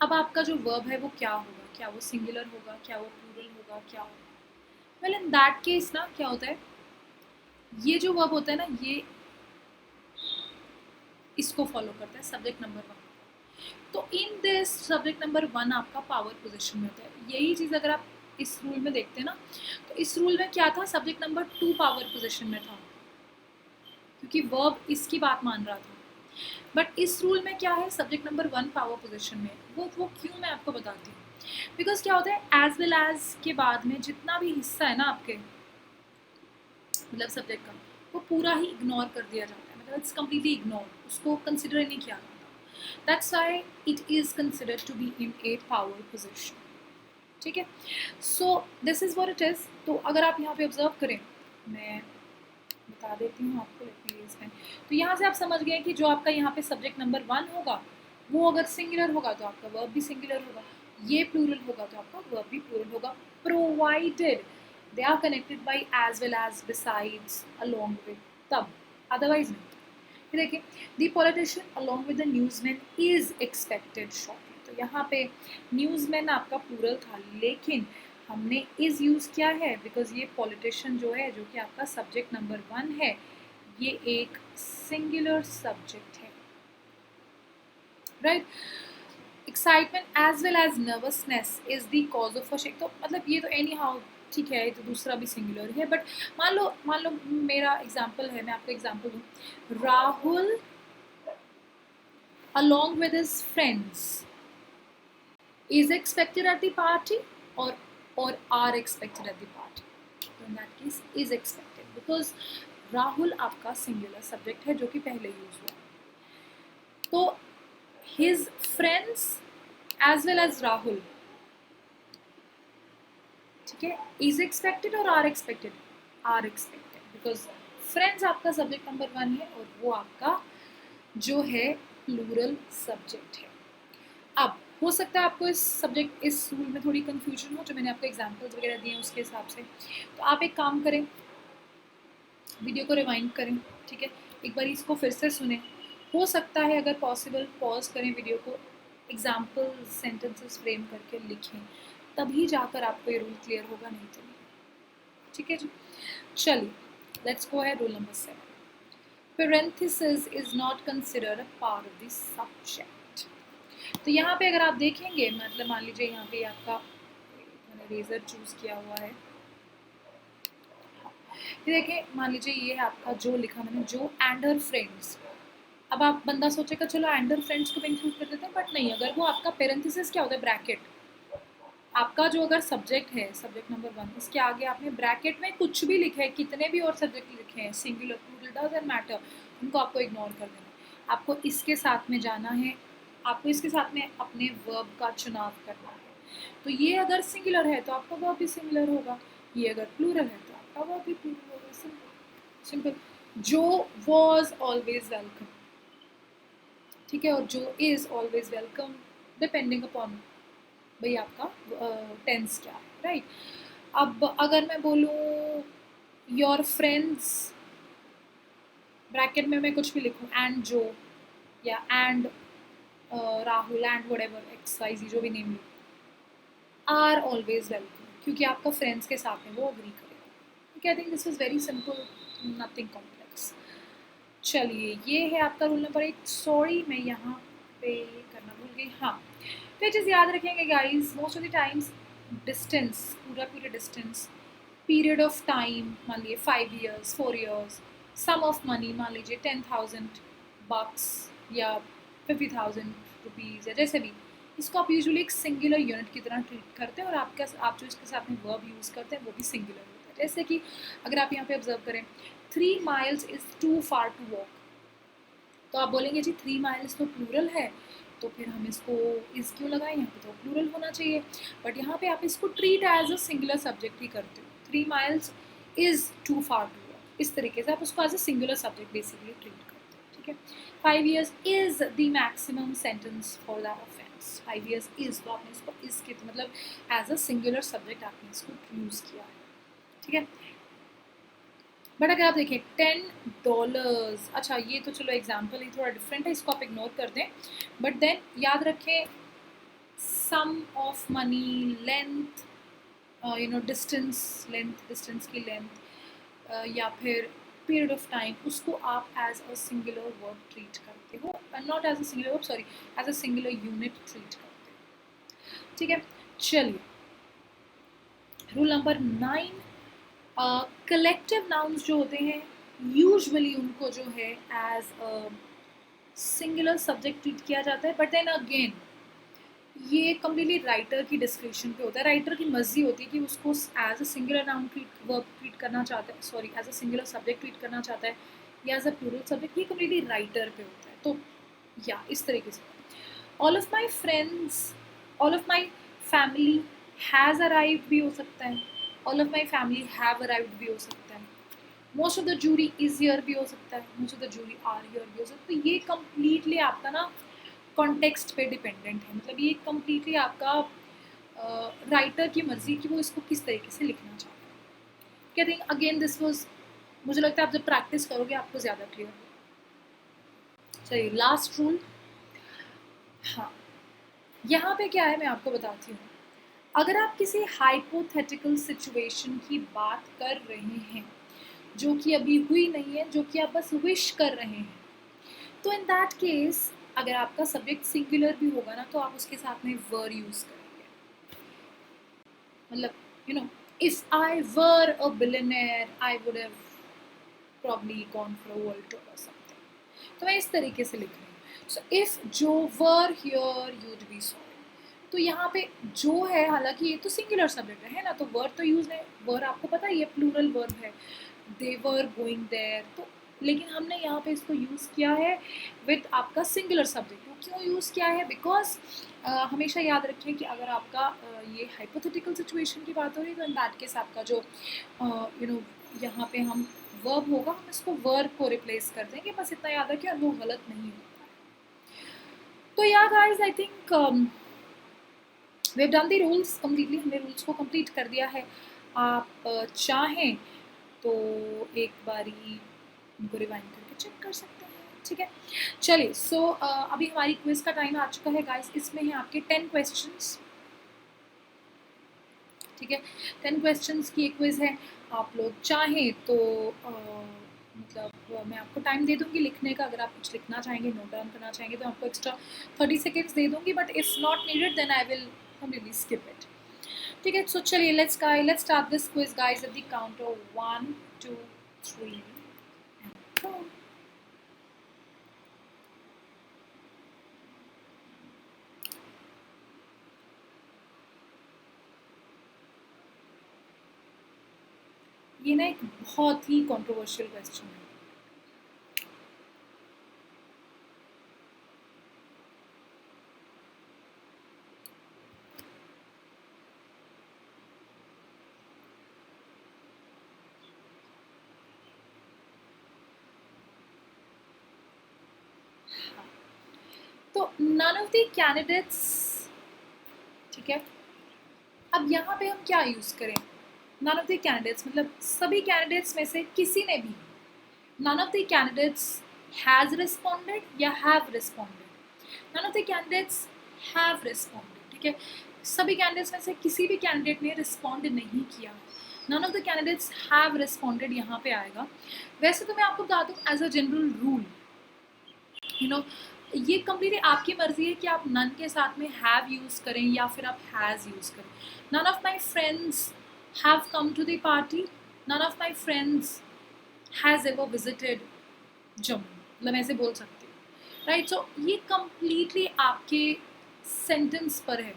अब आपका जो वर्ब है वो क्या होगा, क्या वो सिंगुलर होगा, क्या वो प्लूरल होगा, क्या होगा। वेल इन दैट केस ना क्या होता है, ये जो वर्ब होता है ना, ये इसको फॉलो करता है, सब्जेक्ट नंबर 1। तो इन दिस सब्जेक्ट नंबर 1 आपका पावर पोजीशन में होता है। यही चीज़ अगर आप इस रूल में देखते हैं ना, तो इस रूल में क्या था, सब्जेक्ट नंबर 2 पावर पोजीशन में था, क्योंकि वर्ब इसकी बात मान रहा था। बट इस रूल में क्या है, सब्जेक्ट नंबर 1 पावर पोजीशन में। वो क्यों, मैं आपको बताती हूँ। बिकॉज क्या होता है, एज वेल एज के बाद में जितना भी हिस्सा है ना आपके, मतलब सब्जेक्ट का, वो पूरा ही इग्नोर कर दिया जाता है, मतलब इट्स कम्प्लीटली इग्नोर, उसको कंसिडर ही नहीं किया जाता। That's why it is considered to be in a power position, ठीक है। So this is what it is. तो अगर आप यहाँ पे ऑब्जर्व करें, मैं बता देती हूँ आपको, लेट मी यूज पेन। तो यहाँ से आप समझ गए कि जो आपका यहाँ पे सब्जेक्ट नंबर 1 होगा, वो अगर सिंगुलर होगा तो आपका वर्ब भी सिंगुलर होगा, ये प्लूरल होगा तो आपका वर्ब भी प्लूरल होगा, provided they are connected by as well as, besides, along with, तब, अदरवाइज नहीं। फिर देखिए, the politician along with the newsman is expected shortly. तो यहाँ पे न्यूज़मैन आपका प्लूरल था, लेकिन हमने इज यूज़ किया है बिकॉज ये पॉलिटिशियन जो है, जो कि आपका सब्जेक्ट नंबर 1 है, ये एक सिंगुलर सब्जेक्ट है, right. Excitement as well as nervousness is the cause of a shake. तो मतलब ये तो एनी हाउ ठीक है, तो दूसरा भी सिंगुलर है। बट मान लो मेरा एग्जाम्पल है, मैं आपको एग्जाम्पल दूँ, Rahul along with his friends is expected at the party, or or are expected at the party. So in that case is expected, because Rahul आपका सिंगुलर सब्जेक्ट है जो कि पहले यूज हुआ। तो his friends as well as Rahul, ठीक है, is expected और are expected, are expected, because friends आपका सब्जेक्ट नंबर 1 है और वो आपका जो है प्लूरल सब्जेक्ट है। अब हो सकता है आपको इस रूल में थोड़ी कंफ्यूजन हो, जो मैंने आपको एग्जांपल्स वगैरह दिए उसके हिसाब से। तो आप एक काम करें, वीडियो को रिवाइंड करें, ठीक है, एक बार इसको फिर से सुने। हो सकता है अगर पॉसिबल पॉज करें वीडियो को, एग्जाम्पल सेंटेंसेस फ्रेम करके लिखें, तभी जाकर आपको ये रूल क्लियर होगा, नहीं तो नहीं, ठीक है जी। चलिए, लेट्स गो है rule number 7। Parenthesis is not considered a part of the subject. तो यहाँ पे अगर आप देखेंगे, मतलब मान लीजिए यहाँ पे आपका, मैंने रेजर चूज किया हुआ है, ये देखिए, मान लीजिए ये है आपका जो लिखा मैंने, जो एंड हर फ्रेंड्स। अब आप बंदा सोचेगा चलो एंड हर फ्रेंड्स को भी इंक्लूड कर देते हैं, बट नहीं, अगर वो आपका पेरेंथेसिस क्या होता है, ब्रैकेट, आपका जो अगर सब्जेक्ट है, सब्जेक्ट नंबर 1, इसके आगे आपने ब्रैकेट में कुछ भी लिखा है, कितने भी और सब्जेक्ट लिखे हैं, सिंगुलर प्लूरल डजंट मैटर, उनको आपको इग्नोर कर देना है। आपको इसके साथ में जाना है, आपको इसके साथ में अपने वर्ब का चुनाव करना है। तो ये अगर सिंगुलर है तो आपका वर्ब भी सिंगुलर होगा, ये अगर प्लूरल है तो आपका वर्ब भी प्लूरल होगा। Simple simple. जो वॉज ऑलवेज वेलकम, ठीक है, और जो is always welcome, depending upon भाई आपका टेंस क्या है, राइट। अब अगर मैं बोलूँ योर फ्रेंड्स, ब्रैकेट में मैं कुछ भी लिखूँ, एंड जो, या and Rahul, and whatever X Y Z, जो भी नेम लो, आर ऑलवेज वेलकम, क्योंकि आपका फ्रेंड्स के साथ में वो अग्री करेगा। ठीक है, आई think this is very simple, nothing complex. चलिए, ये है आपका रूल नंबर 8। सॉरी मैं यहाँ पे करना भूल गई। हाँ, तो ये चीज़ याद रखेंगे guys, most of the times distance, पूरा डिस्टेंस, पीरियड ऑफ टाइम, मान लीजिए 5 years 4 years, sum of money, मान लीजिए 10,000 bucks या 50,000 रुपीज़, या जैसे भी, इसको आप यूजुअली एक सिंगुलर यूनिट की तरह ट्रीट करते हैं, और आप जो इसके साथ में वर्ब यूज़ करते हैं वो भी सिंगुलर होता है। जैसे कि अगर आप यहाँ पे ऑब्जर्व करें, 3 miles is too far to walk, तो आप बोलेंगे जी 3 miles तो प्लूरल है, तो फिर हम इसको इस क्यों लगाएं, यहाँ पे तो प्लूरल होना चाहिए, बट यहाँ पे आप इसको treat as a singular subject ही करते हो। 3 miles is too far to walk, इस तरीके से आप उसको as a singular subject basically treat करते हो, ठीक है। 5 years is the maximum sentence for that offence. 5 years is, तो आपने इसको इस के मतलब एज अ सिंगुलर सब्जेक्ट आपने इसको यूज़ किया है, ठीक है। बट अगर आप देखें $10, अच्छा ये तो चलो एग्जाम्पल ही थोड़ा डिफरेंट है, इसको आप इग्नोर कर दें, बट देन याद रखें sum of money, length, you know distance, distance की लेंथ या फिर पीरियड ऑफ टाइम, उसको आप as a singular word treat करते हो, not as a singular word, sorry, as a singular unit treat करते हो, ठीक है। चलिए रूल नंबर 9, कलेक्टिव नाउन्स जो होते हैं यूजुअली उनको जो है as a singular subject treat किया जाता है, बट देन अगेन ये कम्प्लीटली राइटर की डिस्क्रिप्शन पे होता है, राइटर की मर्जी होती है कि उसको as a singular noun verb treat करना चाहता है, sorry as a singular subject treat करना चाहता है या एज अ प्लूरल सब्जेक्ट, ये कम्प्लीटली राइटर पे होता है। तो या इस तरीके से all of my friends, all of my family has arrived भी हो सकता है, all of my family have arrived भी हो सकता है, most of the jury is here भी हो सकता है, most of the jury are here भी हो सकता है। तो ये कम्प्लीटली आपका ना कॉन्टेक्स्ट पे डिपेंडेंट है, मतलब ये कम्प्लीटली आपका राइटर की मर्जी कि वो इसको किस तरीके से लिखना चाहता है। क्या थिंक अगेन दिस वाज, मुझे लगता है आप जब प्रैक्टिस करोगे आपको ज़्यादा क्लियर होगा। चलिए लास्ट रूल, हाँ यहाँ पे क्या है मैं आपको बताती हूँ। अगर आप किसी हाइपोथेटिकल सिचुएशन की बात कर रहे हैं जो कि अभी हुई नहीं है, जो कि आप बस विश कर रहे हैं, तो इन दैट केस अगर आपका सब्जेक्ट सिंगुलर भी होगा ना तो आप उसके साथ में वर यूज करेंगे। मतलब you know if I were a billionaire I would have probably gone for a world tour और समथिंग। तो मैं इस तरीके से लिख रही हूँ। सो इफ जो वर हियर यूड बी सॉरी, तो यहाँ पे जो है, हालांकि ये तो सिंगुलर सब्जेक्ट है ना, तो वर्ब तो यूज है, वर्ब आपको पता है ये प्लूरल वर्ब है, दे वर गोइंग देयर, तो लेकिन हमने यहाँ पे इसको यूज़ किया है विद आपका सिंगुलर सब्जेक्ट। तो क्यों यूज़ किया है, बिकॉज हमेशा याद रखें कि अगर आपका ये हाइपोथेटिकल सिचुएशन की बात हो रही है तो इन दैट केस आपका जो यू नो यहाँ पे हम वर्ब होगा, हम इसको वर्ब को रिप्लेस कर देंगे, बस इतना याद रखें और वो गलत नहीं होता है। तो या guys I think we have done the rules completely, हमने रूल्स को कंप्लीट कर दिया है। आप चाहें तो एक बारी उनको रिवाइंड करके चेक कर सकते हैं, ठीक है। चलिए सो अभी हमारी क्विज का टाइम आ चुका है गाइस, इसमें है आपके 10 क्वेश्चंस, ठीक है। 10 क्वेश्चंस की एक क्विज है, आप लोग चाहें तो मतलब मैं आपको टाइम दे दूंगी लिखने का, अगर आप कुछ लिखना चाहेंगे, नोट डाउन करना चाहेंगे तो आपको एक्स्ट्रा 30 सेकेंड्स दे दूंगी, but if not needed then I will completely skip it, ठीक है। सो चलिए let's start this quiz guys at the count of 1 2 3 and go. ये ना एक बहुत ही कंट्रोवर्शियल क्वेश्चन है। तो नन ऑफ द कैंडिडेट्स, ठीक है। अब यहाँ पे हम क्या यूज करें, नन ऑफ द कैंडिडेट्स मतलब सभी कैंडिडेट्स में से किसी ने भी, none of the candidates has responded या have responded, none of the candidates have responded, ठीक है। सभी कैंडिडेट्स में से किसी भी कैंडिडेट ने रिस्पॉन्ड नहीं किया, none of the candidates have responded यहाँ पे आएगा। वैसे तो मैं आपको बता दूँ as a general rule, you know ये कम्प्लीटली आपकी मर्जी है कि आप नन के साथ में हैव यूज़ करें या फिर आप हैज़ यूज़ करें। None of my friends have come to the party, none of my friends has ever visited Jammu, मतलब ऐसे बोल सकती हूँ, राइट। सो ये कम्प्लीटली आपके सेंटेंस पर है।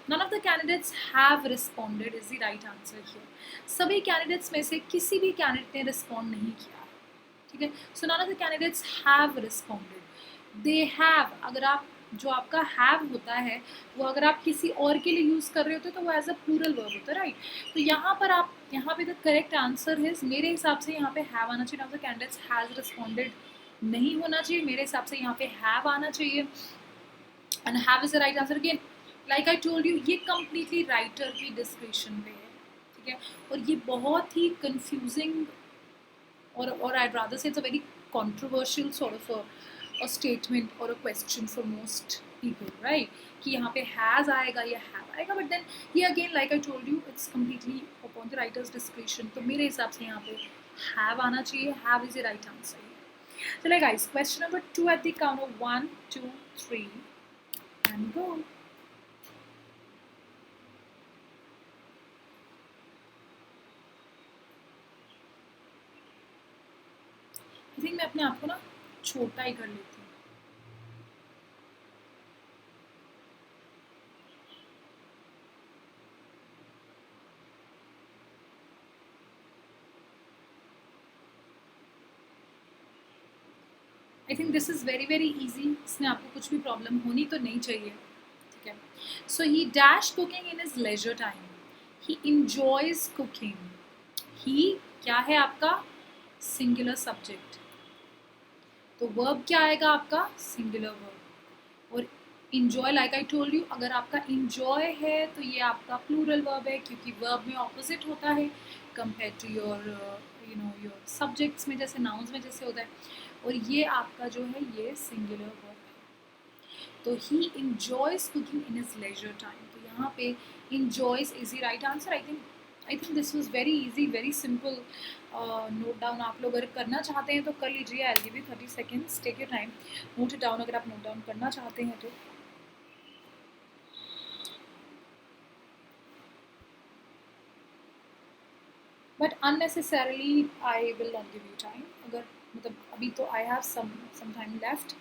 None of the candidates have responded is the right answer here. सभी कैंडिडेट्स में से किसी भी कैंडिडेट ने रिस्पॉन्ड नहीं किया है, ठीक है। So none of the candidates have responded, they have, अगर आप जो आपका हैव होता है वो अगर आप किसी और के लिए यूज़ कर रहे होते तो वो एज अ प्लूरल वर्ब होता है, राइट। तो यहाँ पर आप यहाँ पे द करेक्ट आंसर है मेरे हिसाब से यहाँ पे हैव आना चाहिए, now the candidates has responded नहीं होना चाहिए, मेरे हिसाब से यहाँ पे हैव आना चाहिए and have is the right answer. Again like I told you, ये कम्प्लीटली राइटर की डिस्क्रिप्शन पे है, ठीक है। और ये बहुत ही कंफ्यूजिंग और I'd rather say it's a very controversial sort of a statement or a question for most people, right? कि यहाँ पे has आएगा या have आएगा, but then ये again like I told you it's completely upon the writer's discretion. तो मेरे हिसाब से यहाँ पे have आना चाहिए, have is the right answer. चलिए guys, question number 2 at the count of 1, 2, 3 and go. I think मैं अपने आप को ना छोटा ही कर लेती हूँ। आई think this is very very easy, इसमें आपको कुछ भी प्रॉब्लम होनी तो नहीं चाहिए, ठीक है। So he dash cooking in his leisure time, he enjoys cooking, he क्या है आपका सिंगुलर सब्जेक्ट, तो वर्ब क्या आएगा आपका सिंगुलर वर्ब। और enjoy like I told you, अगर आपका इंजॉय है तो ये आपका प्लूरल वर्ब है, क्योंकि वर्ब में ऑपोजिट होता है compare to your your subjects में, जैसे नाउन्स में जैसे होता है। और ये आपका जो है ये सिंगुलर वर्ब है। तो he enjoys cooking in his leisure time, तो यहाँ पे enjoys is the right answer. I think this was very easy, very simple. Note down आप लोग अगर करना चाहते हैं तो कर लीजिए, I will give you 30 seconds, take your time, note it down अगर आप नोट डाउन करना चाहते हैं तो। But unnecessarily I will not give you time, अगर मतलब अभी तो आई have some time left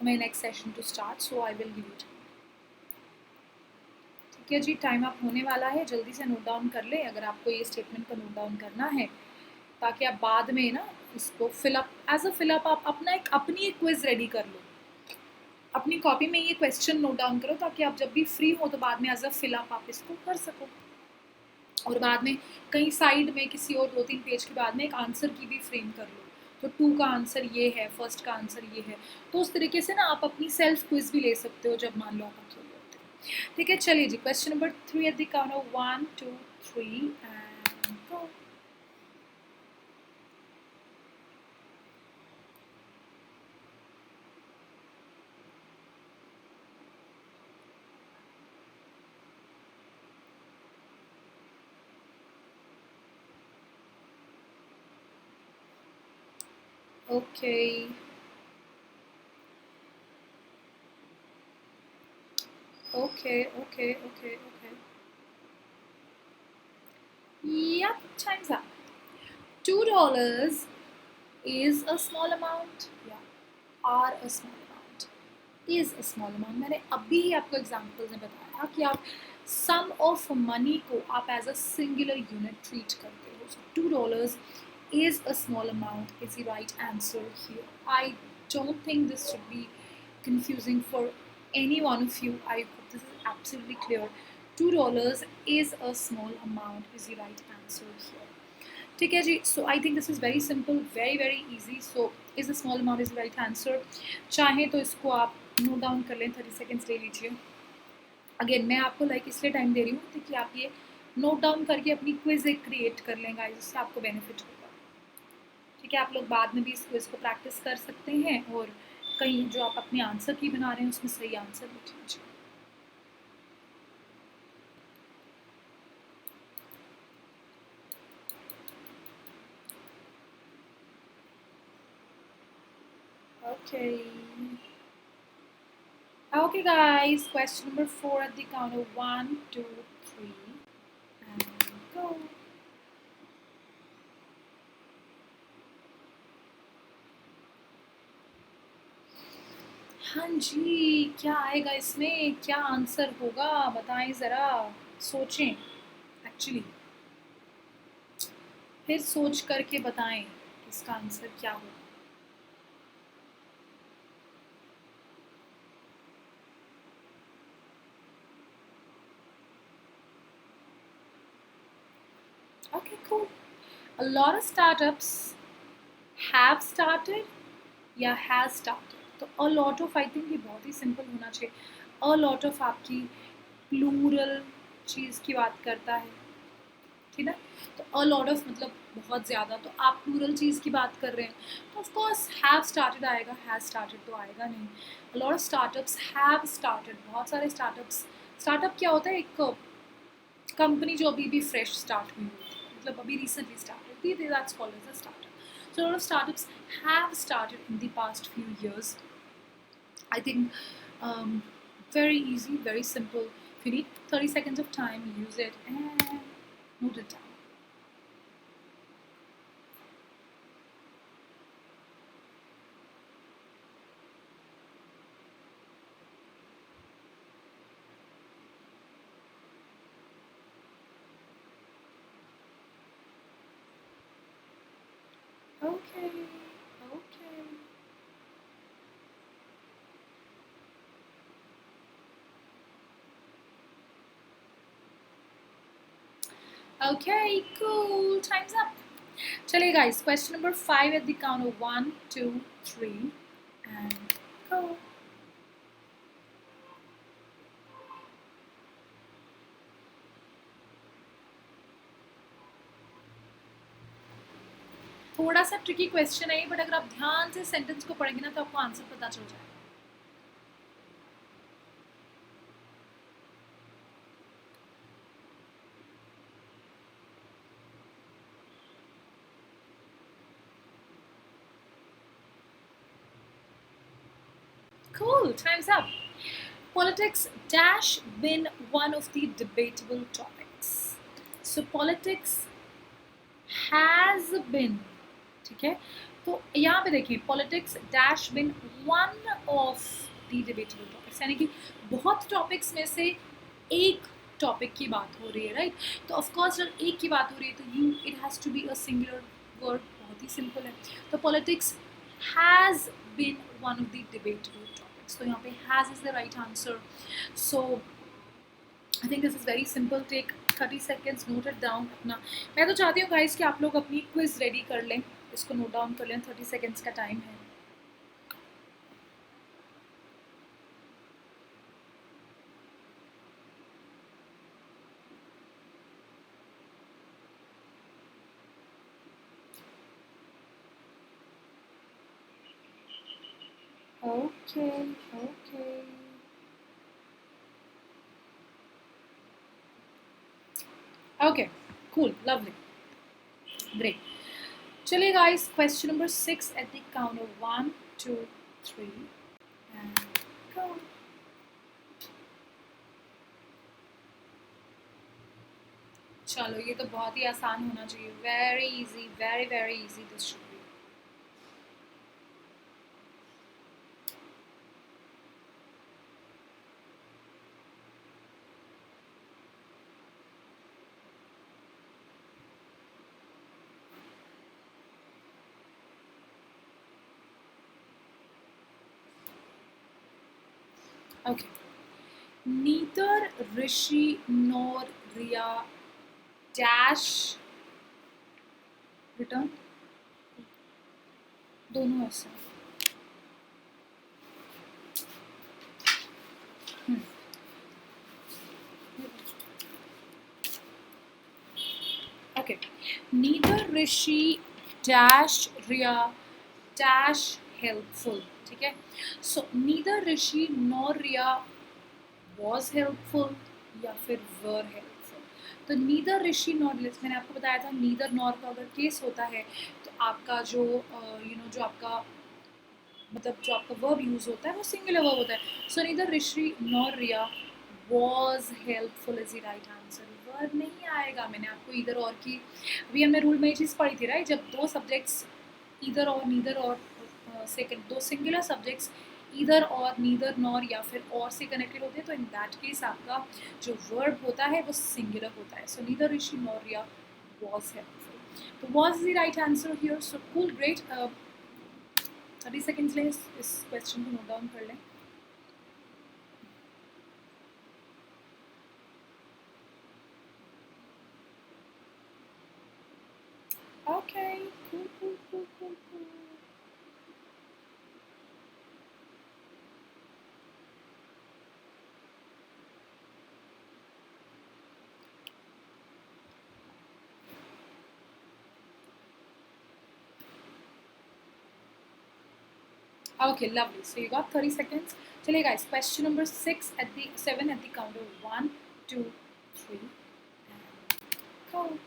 my next session to start, so I will give you time. ठीक है जी, टाइम अप होने वाला है, जल्दी से नोट डाउन कर ले अगर आपको ये स्टेटमेंट का नोट डाउन करना है, ताकि आप बाद में ना इसको फिलअप एज अ फिलअप आप अपना अपनी एक क्विज रेडी कर लो, अपनी कॉपी में ये क्वेश्चन नोट डाउन करो, ताकि आप जब भी फ्री हो तो बाद में एज अ फिलअप आप इसको कर सको। और बाद में कहीं साइड में किसी और 2-3 पेज के बाद में एक आंसर की भी फ्रेम कर लो, तो 2 का आंसर ये है, फर्स्ट का आंसर ये है, तो उस तरीके से ना आप अपनी सेल्फ क्विज भी ले सकते हो जब मान लो आप अकेले होते हो। ठीक है, चलिए जी, question number 3 at the count of 1, 2, 3 and go. Okay. Okay. Yep, time's up. $2 is a small amount. Yeah, are a small amount. Is a small amount. मैंने अभी ही आपको एग्जाम्पल्स में बताया कि आप सम ऑफ मनी को आप as a singular unit treat करते हो। So $2 is a small amount is the right answer here. I don't think this should be confusing for any one of you. I hope this is absolutely clear. $2 is a small amount is the right answer here. ठीक है जी, so I think this is very simple, very very easy. So is a small amount is right answer. चाहें तो इसको आप note down कर लें, 30 seconds ले लीजिए। अगेन मैं आपको लाइक इसलिए टाइम दे रही हूँ कि आप ये नोट डाउन करके अपनी क्विज एक क्रिएट कर लेंगे, जिससे आपको बेनिफिट होगा। ठीक है, आप लोग बाद में भी इस क्विज को प्रैक्टिस कर सकते हैं, और कहीं जो आप अपने आंसर की बना रहे हैं उसमें सही आंसर लिख लीजिए। Okay guys, question number 4 at the count of 1, 2, 3 and go. हाँ जी, क्या आएगा इसमें, क्या आंसर होगा, बताएं ज़रा, सोचें। एक्चुअली फिर सोच करके बताएं इसका आंसर क्या होगा। Okay, cool. A lot of startups have started या has started. तो a lot of I think ये बहुत ही simple होना चाहिए. A lot of आपकी plural चीज़ की बात करता है, ठीक है? तो a lot of मतलब बहुत ज़्यादा, तो आप plural चीज़ की बात कर रहे हैं, तो of course have started आएगा, has started तो आएगा नहीं. A lot of startups have started. बहुत सारे startup क्या होता है? एक कंपनी जो अभी भी फ्रेश स्टार्ट हुई होती है, मतलब अभी रिसेंटली स्टार्ट हुई थी, that's called as a startup. So a lot of startups have started in the past few years. I think very easy, very simple. If you need 30 seconds of time, use it and note it down. Okay, okay. Okay, cool. Time's up. चलिए guys, question number 5 at the count of 1, 2, 3 and go. थोड़ा सा tricky question है, but अगर आप ध्यान से sentence को पढ़ेंगे ना तो आपको आंसर पता चल जाएगा. Cool, time's up. Politics dash been one of the debatable topics. So politics has been, ठीक है? तो यहाँ पे देखिए politics dash been one of the debatable topics, यानी कि बहुत टॉपिक्स में से एक टॉपिक की बात हो रही है, राइट? तो ऑफ कोर्स जब एक की बात हो रही है तो you it has to be a singular word, बहुत ही सिंपल है. तो politics has been one of the debatable topics, तो यहाँ पे has is the right answer. So I think this is very simple. Take 30 seconds, note it down. अपना मैं तो चाहती हूँ गाइस कि आप लोग अपनी क्विज रेडी कर लें, इसको नोट डाउन कर लें. 30 सेकेंड्स का टाइम है. Okay, okay. Okay, cool, lovely, great. चलिए guys, question number 6 at the count of 1, 2, 3 and go. चलो ये तो बहुत ही आसान होना चाहिए. Very easy, very very easy this should be. Okay. Neither Rishi nor Riya dash return. दोनों ऐसे. Okay. Neither Rishi dash Riya dash helpful. ठीक है. So neither Rishi nor Riya was helpful या फिर were helpful. तो neither Rishi nor, मैंने आपको बताया था neither nor का अगर केस होता है तो आपका जो जो आपका मतलब जो आपका वर्ब यूज होता है वो सिंगुलर वर्ब होता है. So neither Rishi nor Riya was helpful is the right answer. Verb नहीं आएगा. मैंने आपको इधर और की अभी हमने रूल में ये चीज़ पढ़ी थी, राइट? जब दो सब्जेक्ट्स इधर और नीदर और सेकंड दो सिंगुलर सब्जेक्ट्स इधर और नीदर नॉर या फिर और से कनेक्टेड होते हैं तो इन दैट केस आपका जो वर्ब होता है वो सिंगुलर होता है. So neither Rishi nor Riya was helpful. तो was the right answer here. So cool, great. 30 seconds लें इस क्वेश्चन को नोट डाउन कर लें. Okay, lovely. So you got 30 seconds. Chaliye guys, question number 7 at the count of 1, 2, 3, and go.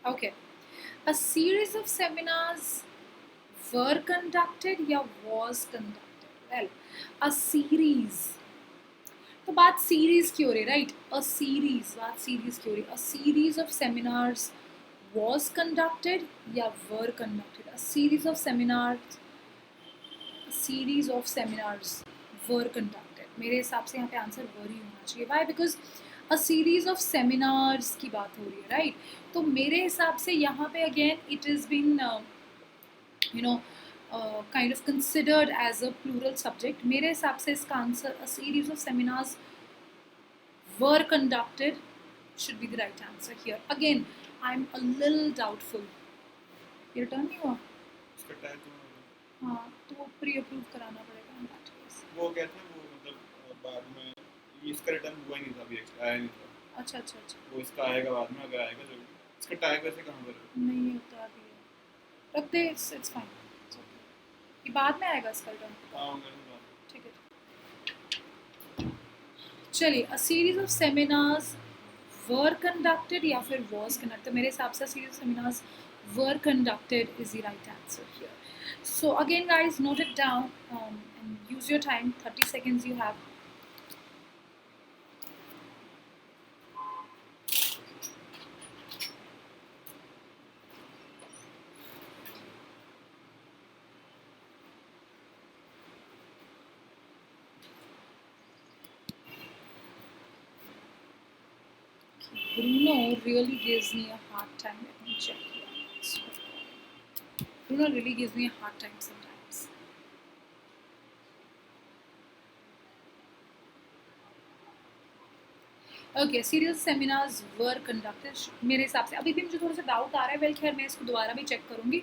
Okay. A series of seminars were conducted या was conducted? Well, a series. तो बात series की हो रही है, right? A series, बात series की हो रही है. A series of seminars was conducted या were conducted? A series of seminars were conducted. मेरे हिसाब से यहाँ पे आंसर were ही होना चाहिए. Why? Because a series of seminars की बात हो रही है, राइट? तो मेरे हिसाब से यहाँ पे again it has been kind of considered as a plural subject. मेरे हिसाब से इसका answer a series of seminars were conducted should be the right answer here. Again, I'm a little doubtful. ये रिटर्न नहीं हुआ? इसका टैग क्यों होगा? हाँ, तो वो प्री अप्रूव कराना पड़ेगा in that case. वो कहते हैं वो मतलब बाद में इसका रिटर्न हुआ ही नहीं था, अभी आया नहीं था. अच्छा. वो इसका आएगा बाद में, अगर आएगा जो. इसका टैग वैसे कहाँ पर है? नहीं उतार दिया. रख दे, it's fine. It's okay. ये बाद में आएगा इसका रिटर्न. हाँ होगा ना. ठीक है. चलिए, a series of seminars were conducted या फिर was conducted? मेरे हिसाब से series of seminars were conducted is the right answer here. So again guys, note it down and use your time. 30 seconds you have. Bruno really gives me a hard time. Let me check here. Bruno really gives me a hard time sometimes. Okay, serious seminars were conducted. मेरे हिसाब से अभी भी मुझे थोड़ा सा doubt आ रहा है. वेल खैर मैं इसको दोबारा भी चेक करूँगी.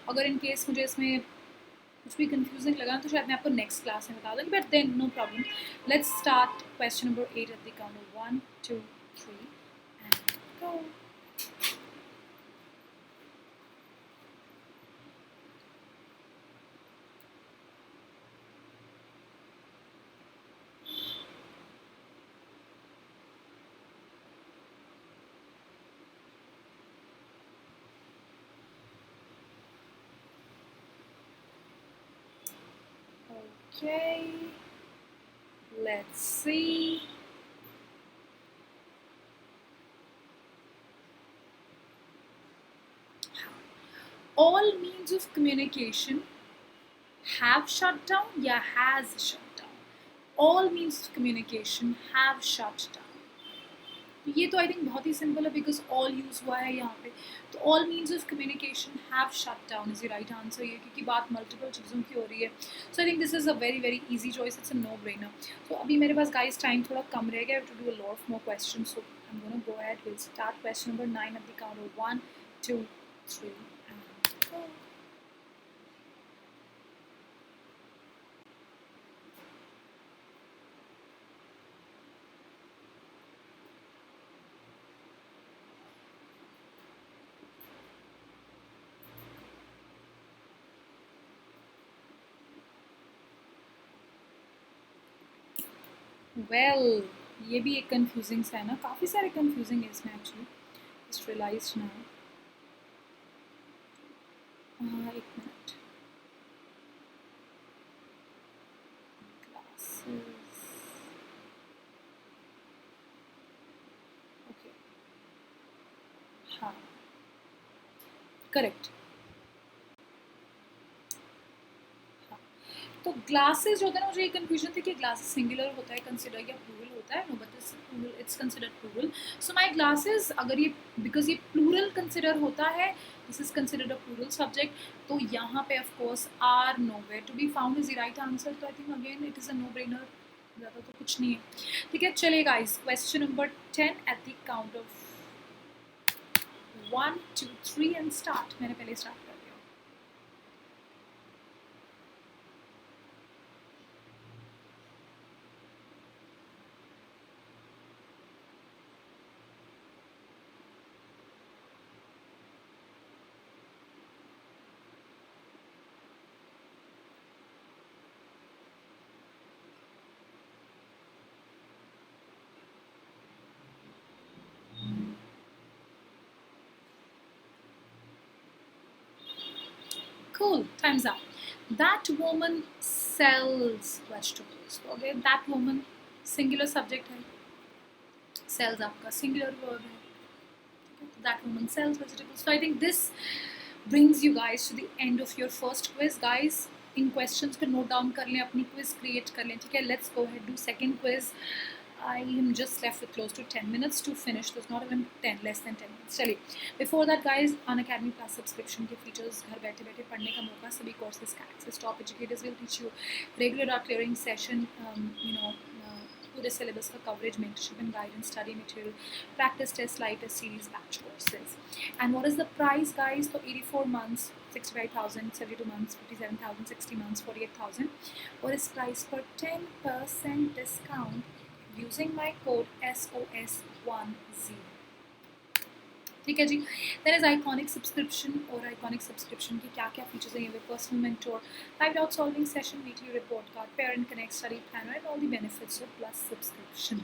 अगर इन केस मुझे इसमें कुछ भी कंफ्यूजिंग लगा तो शायद मैं आपको नेक्स्ट क्लास में बता दूँगी. But then no problem. Let's start question number 8 at the count of 1, 2, 3 and go. Okay, let's see. All means of communication have shut down या has shut down? All means of communication have shut down. ये तो I think बहुत ही simple है because all use हुआ है यहाँ पे. तो all means of communication have shut down is the right answer ये, क्योंकि बात मल्टीपल चीज़ों की हो रही है. So I think this is a very very easy choice. It's a no brainer. तो अभी मेरे पास गाइस टाइम थोड़ा कम रह गया to do a lot of more question. So I am gonna go ahead. Will start question number 9 at the count of 1, 2, 3 and go. Well ये भी एक कंफ्यूजिंग सा है ना. काफ़ी सारे कंफ्यूजिंग है इसमें एक्चुअली. Just realize now. एक मिनट. क्लासेस. ओके. हाँ, करेक्ट. तो ग्लासेस जो होता है ना, मुझे ये कंफ्यूजन थी कि ग्लासेस सिंगुलर होता है कंसिडर या प्लूरल होता है. No, but it's considered plural. So my glasses, अगर ये बिकॉज ये प्लूरल कंसिडर होता है, this is considered a plural subject, तो यहाँ पे of course are nowhere to be found is the right answer. तो I think again it is a no brainer, ज़्यादा तो कुछ नहीं है. ठीक है, चलिए guys, question number 10 at the count of 1 2 3 and start. मैंने पहले स्टार्ट कर दिया. Cool, time's up. That woman sells vegetables. Okay, that woman singular subject है, sells आपका singular verb है. That woman sells vegetables. So I think this brings you guys to the end of your first quiz. Guys, in questions को note down कर लें, अपनी quiz create कर लें. ठीक है, let's go ahead do second quiz. I am just left with close to 10 minutes to finish. There's not even 10, less than 10 minutes. चलिए, before that guys, Unacademy Plus subscription के features, घर बैठे बैठे पढ़ने का मौका, सभी courses का access. Top educators will teach you regular clearing session, पूरे syllabus का coverage, mentorship and guidance, study material, practice test, live test series, batch courses. And what is the price guys? So 84 months, 65,000, 72 months, 57,000, 60 months, 48,000. What is price for 10% discount using my code SOS10. ठीक है जी. There is iconic subscription, और iconic subscription की क्या क्या features हैं, personal mentor, 5 doubt solving session, weekly report card, parent connect, study planner, and all the benefits of plus subscription.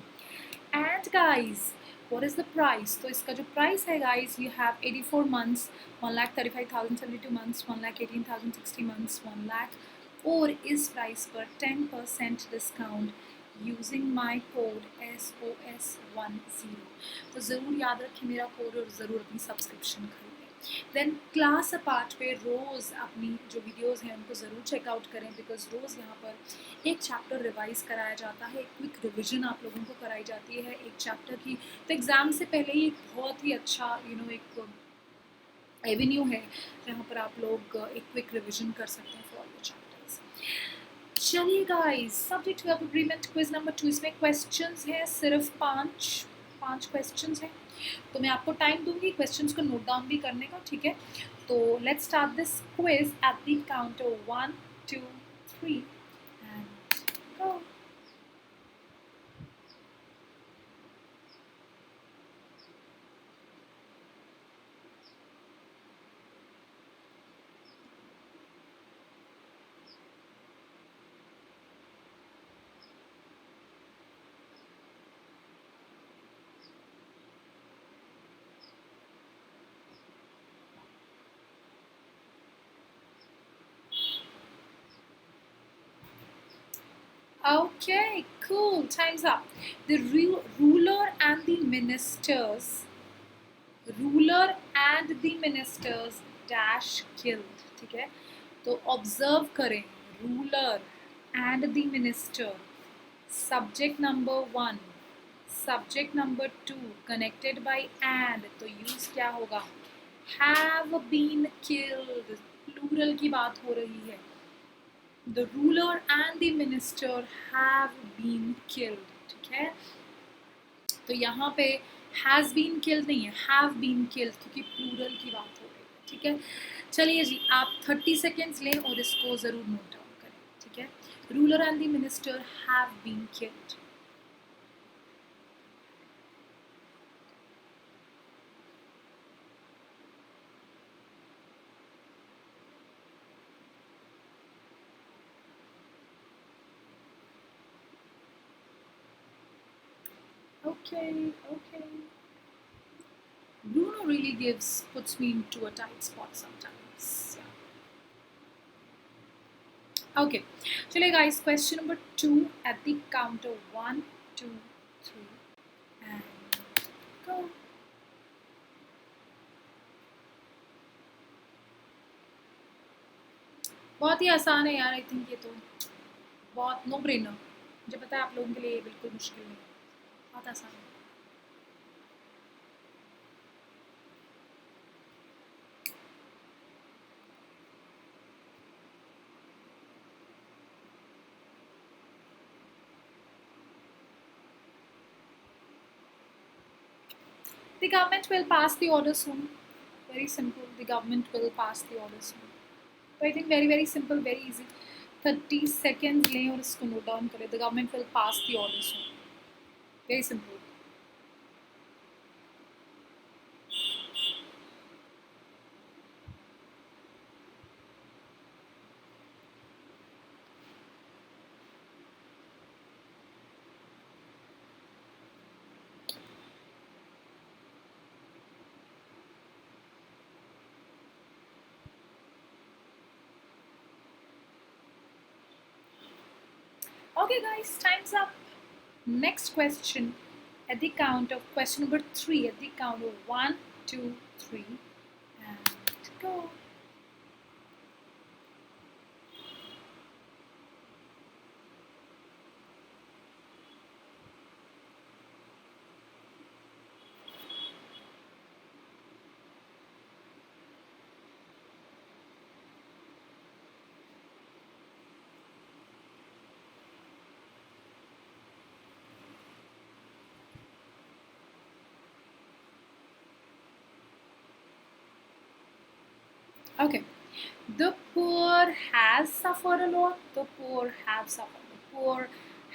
And guys, what is the price? तो इसका जो price है guys, you have 84 months, 1,35,000, 72 months, 1,18,000, 60 months, 1 lakh, और इस price पर 10% discount using my code SOS10. तो ज़रूर याद रखें मेरा कोड और ज़रूर अपनी सब्सक्रिप्शन खरीदें. देन क्लास अपार्ट पे रोज़ अपनी जो वीडियोस हैं उनको ज़रूर चेकआउट करें, बिकॉज रोज़ यहाँ पर एक चैप्टर रिवाइज़ कराया जाता है, एक क्विक रिविजन आप लोगों को कराई जाती है एक चैप्टर की. तो एग्ज़ाम से पहले ही एक बहुत ही अच्छा एक एवेन्यू है जहाँ पर आप लोग एक क्विक रिविजन कर सकते हैं फॉर द चैप्टर्स. चलिए guys, subject verb agreement quiz number 2. इसमें क्वेश्चंस हैं सिर्फ 5 क्वेश्चंस हैं. तो मैं आपको टाइम दूंगी क्वेश्चंस को नोट डाउन भी करने का. ठीक है, तो let's start this quiz eight the count of 1 2 3 and go. Okay, cool. Time's up. The ruler and the ministers. Ruler and the ministers dash killed. ठीक है, तो ऑब्जर्व करें. Ruler and the minister, subject number 1, subject number 2 connected by and, तो use क्या होगा? Have been killed, plural की बात हो रही है. The ruler and the minister have been killed. ठीक है, तो यहाँ पे has been killed नहीं है, have been killed, क्योंकि प्लूरल की बात हो रही है. ठीक है, चलिए जी, आप 30 सेकेंड्स लें और इसको ज़रूर नोट डाउन करें. ठीक है, ruler and the minister have been killed. Okay. Bruno really puts me into a tight spot sometimes. Yeah. Okay, चलिए guys, question number 2 at the count of 1 2 3 and go. बहुत ही आसान है यार, आई थिंक ये तो बहुत नो ब्रेनर, मुझे पता है आप लोगों के लिए ये बिल्कुल मुश्किल नहीं है, बहुत आसान है। The government will pass the order soon. Very simple. The government will pass the order soon. So I think very very simple, very easy. 30 seconds लें और इसको note down करें. The government will pass the order soon. Very simple. Okay guys, time's up. Next question. At the count of question number 3, at the count of 1, 2, 3, and go. Okay. The poor has suffered a lot. The poor have suffered. The poor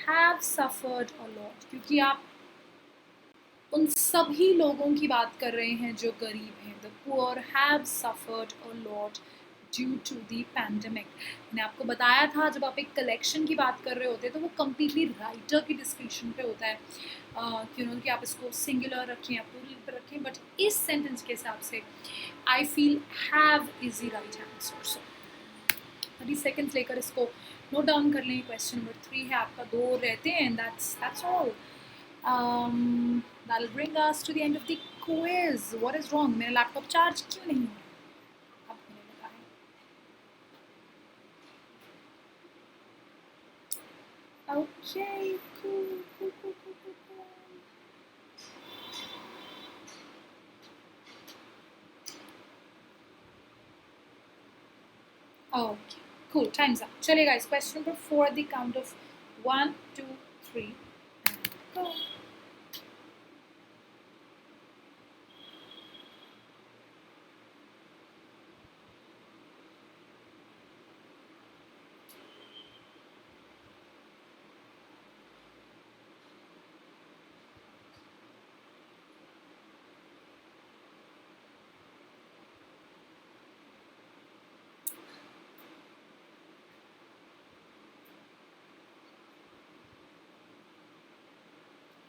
have suffered a lot. क्योंकि आप उन सभी लोगों की बात कर रहे हैं जो गरीब हैं. The poor have suffered a lot due to the pandemic. मैंने आपको बताया था जब आप एक कलेक्शन की बात कर रहे होते हैं तो वो कम्प्लीटली राइटर की डिस्क्रिप्शन पे होता है कि आप इसको सिंगुलर रखें या प्लूरल पे रखें, बट इस सेंटेंस के हिसाब से I feel have is the right answer. So 30 seconds लेकर इसको नोट डाउन कर लें. क्वेश्चन नंबर 3 है आपका, 2 रहते हैं. That's all. That'll bring us to the end of the quiz. What is wrong? मेरा लैपटॉप चार्ज क्यों नहीं हो रहा? अब होने लगा है. Okay, cool. Okay, cool. Time's up. चलिए guys, question number 4 at the count of 1, 2, 3, and go.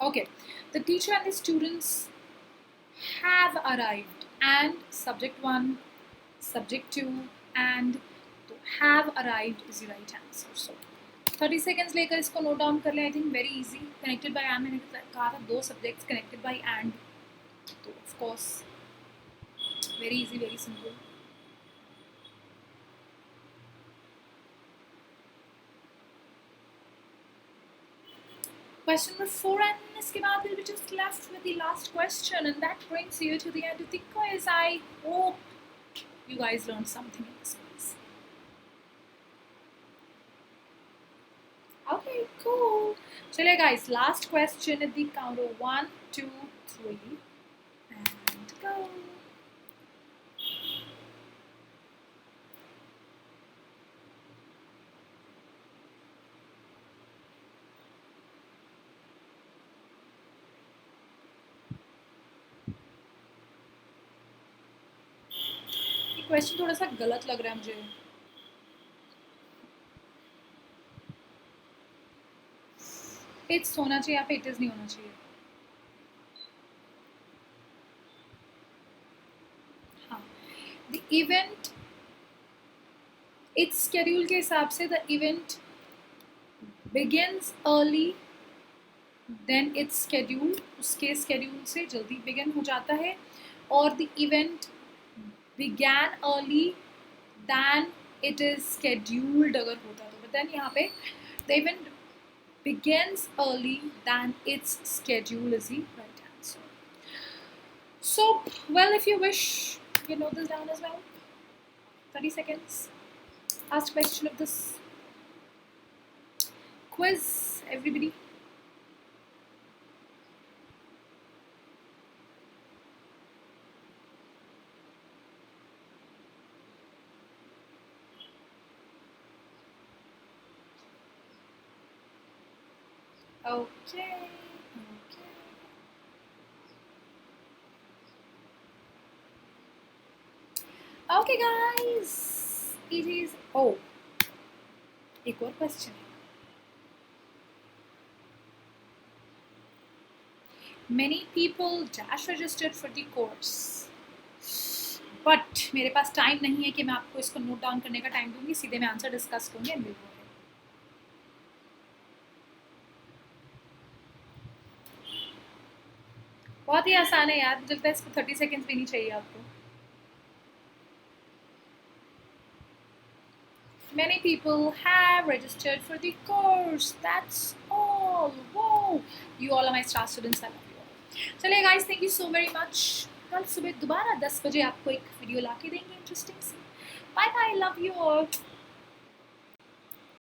Okay, the teacher and the students have arrived, and subject 1, subject 2, and to have arrived is the right answer. So 30 seconds लेकर इसको note down कर लें. I think very easy. Connected by and, मैंने कहा था 2 subjects connected by and, तो of course very easy, very simple. Question number 4, and इसके बाद we'll be just left with the last question, and that brings you to the end of the quiz. I hope you guys learned something in this quiz. Okay, cool. चलिए guys, last question at the count of 1, 2, 3, and go. Question थोड़ा सा गलत लग रहा है मुझे. It's होना चाहिए यहाँ पे, इट इज नहीं होना चाहिए. हाँ, द इवेंट इट्स स्केड्यूल के हिसाब से the event begins early then it's schedule, उसके स्केड्यूल से जल्दी बिगिन हो जाता है. और the event began early than it is scheduled अगर होता तो, but then यहाँ पे The event begins early than its schedule is the right answer. So, well, if you wish, you can note this down as well. 30 seconds. Last question of this quiz, everybody. Okay. Okay, guys. It is. Oh, एक और question है. Many people dash registered for the course. But मेरे पास time नहीं है कि मैं आपको इसको नोट डाउन करने का टाइम दूंगी. सीधे मैं आंसर डिस्कस करूंगी एंड विल गो. बहुत ही आसान है यार. मुझे लगता है इसको 30 सेकेंड्स भी नहीं चाहिए आपको. Many people have registered for the course. That's all. Whoa! You all are my star students. I love you all. चलिए guys, thank you so very much. कल सुबह दोबारा 10 बजे आपको एक वीडियो ला के देंगे interesting C. Bye bye. Love you all.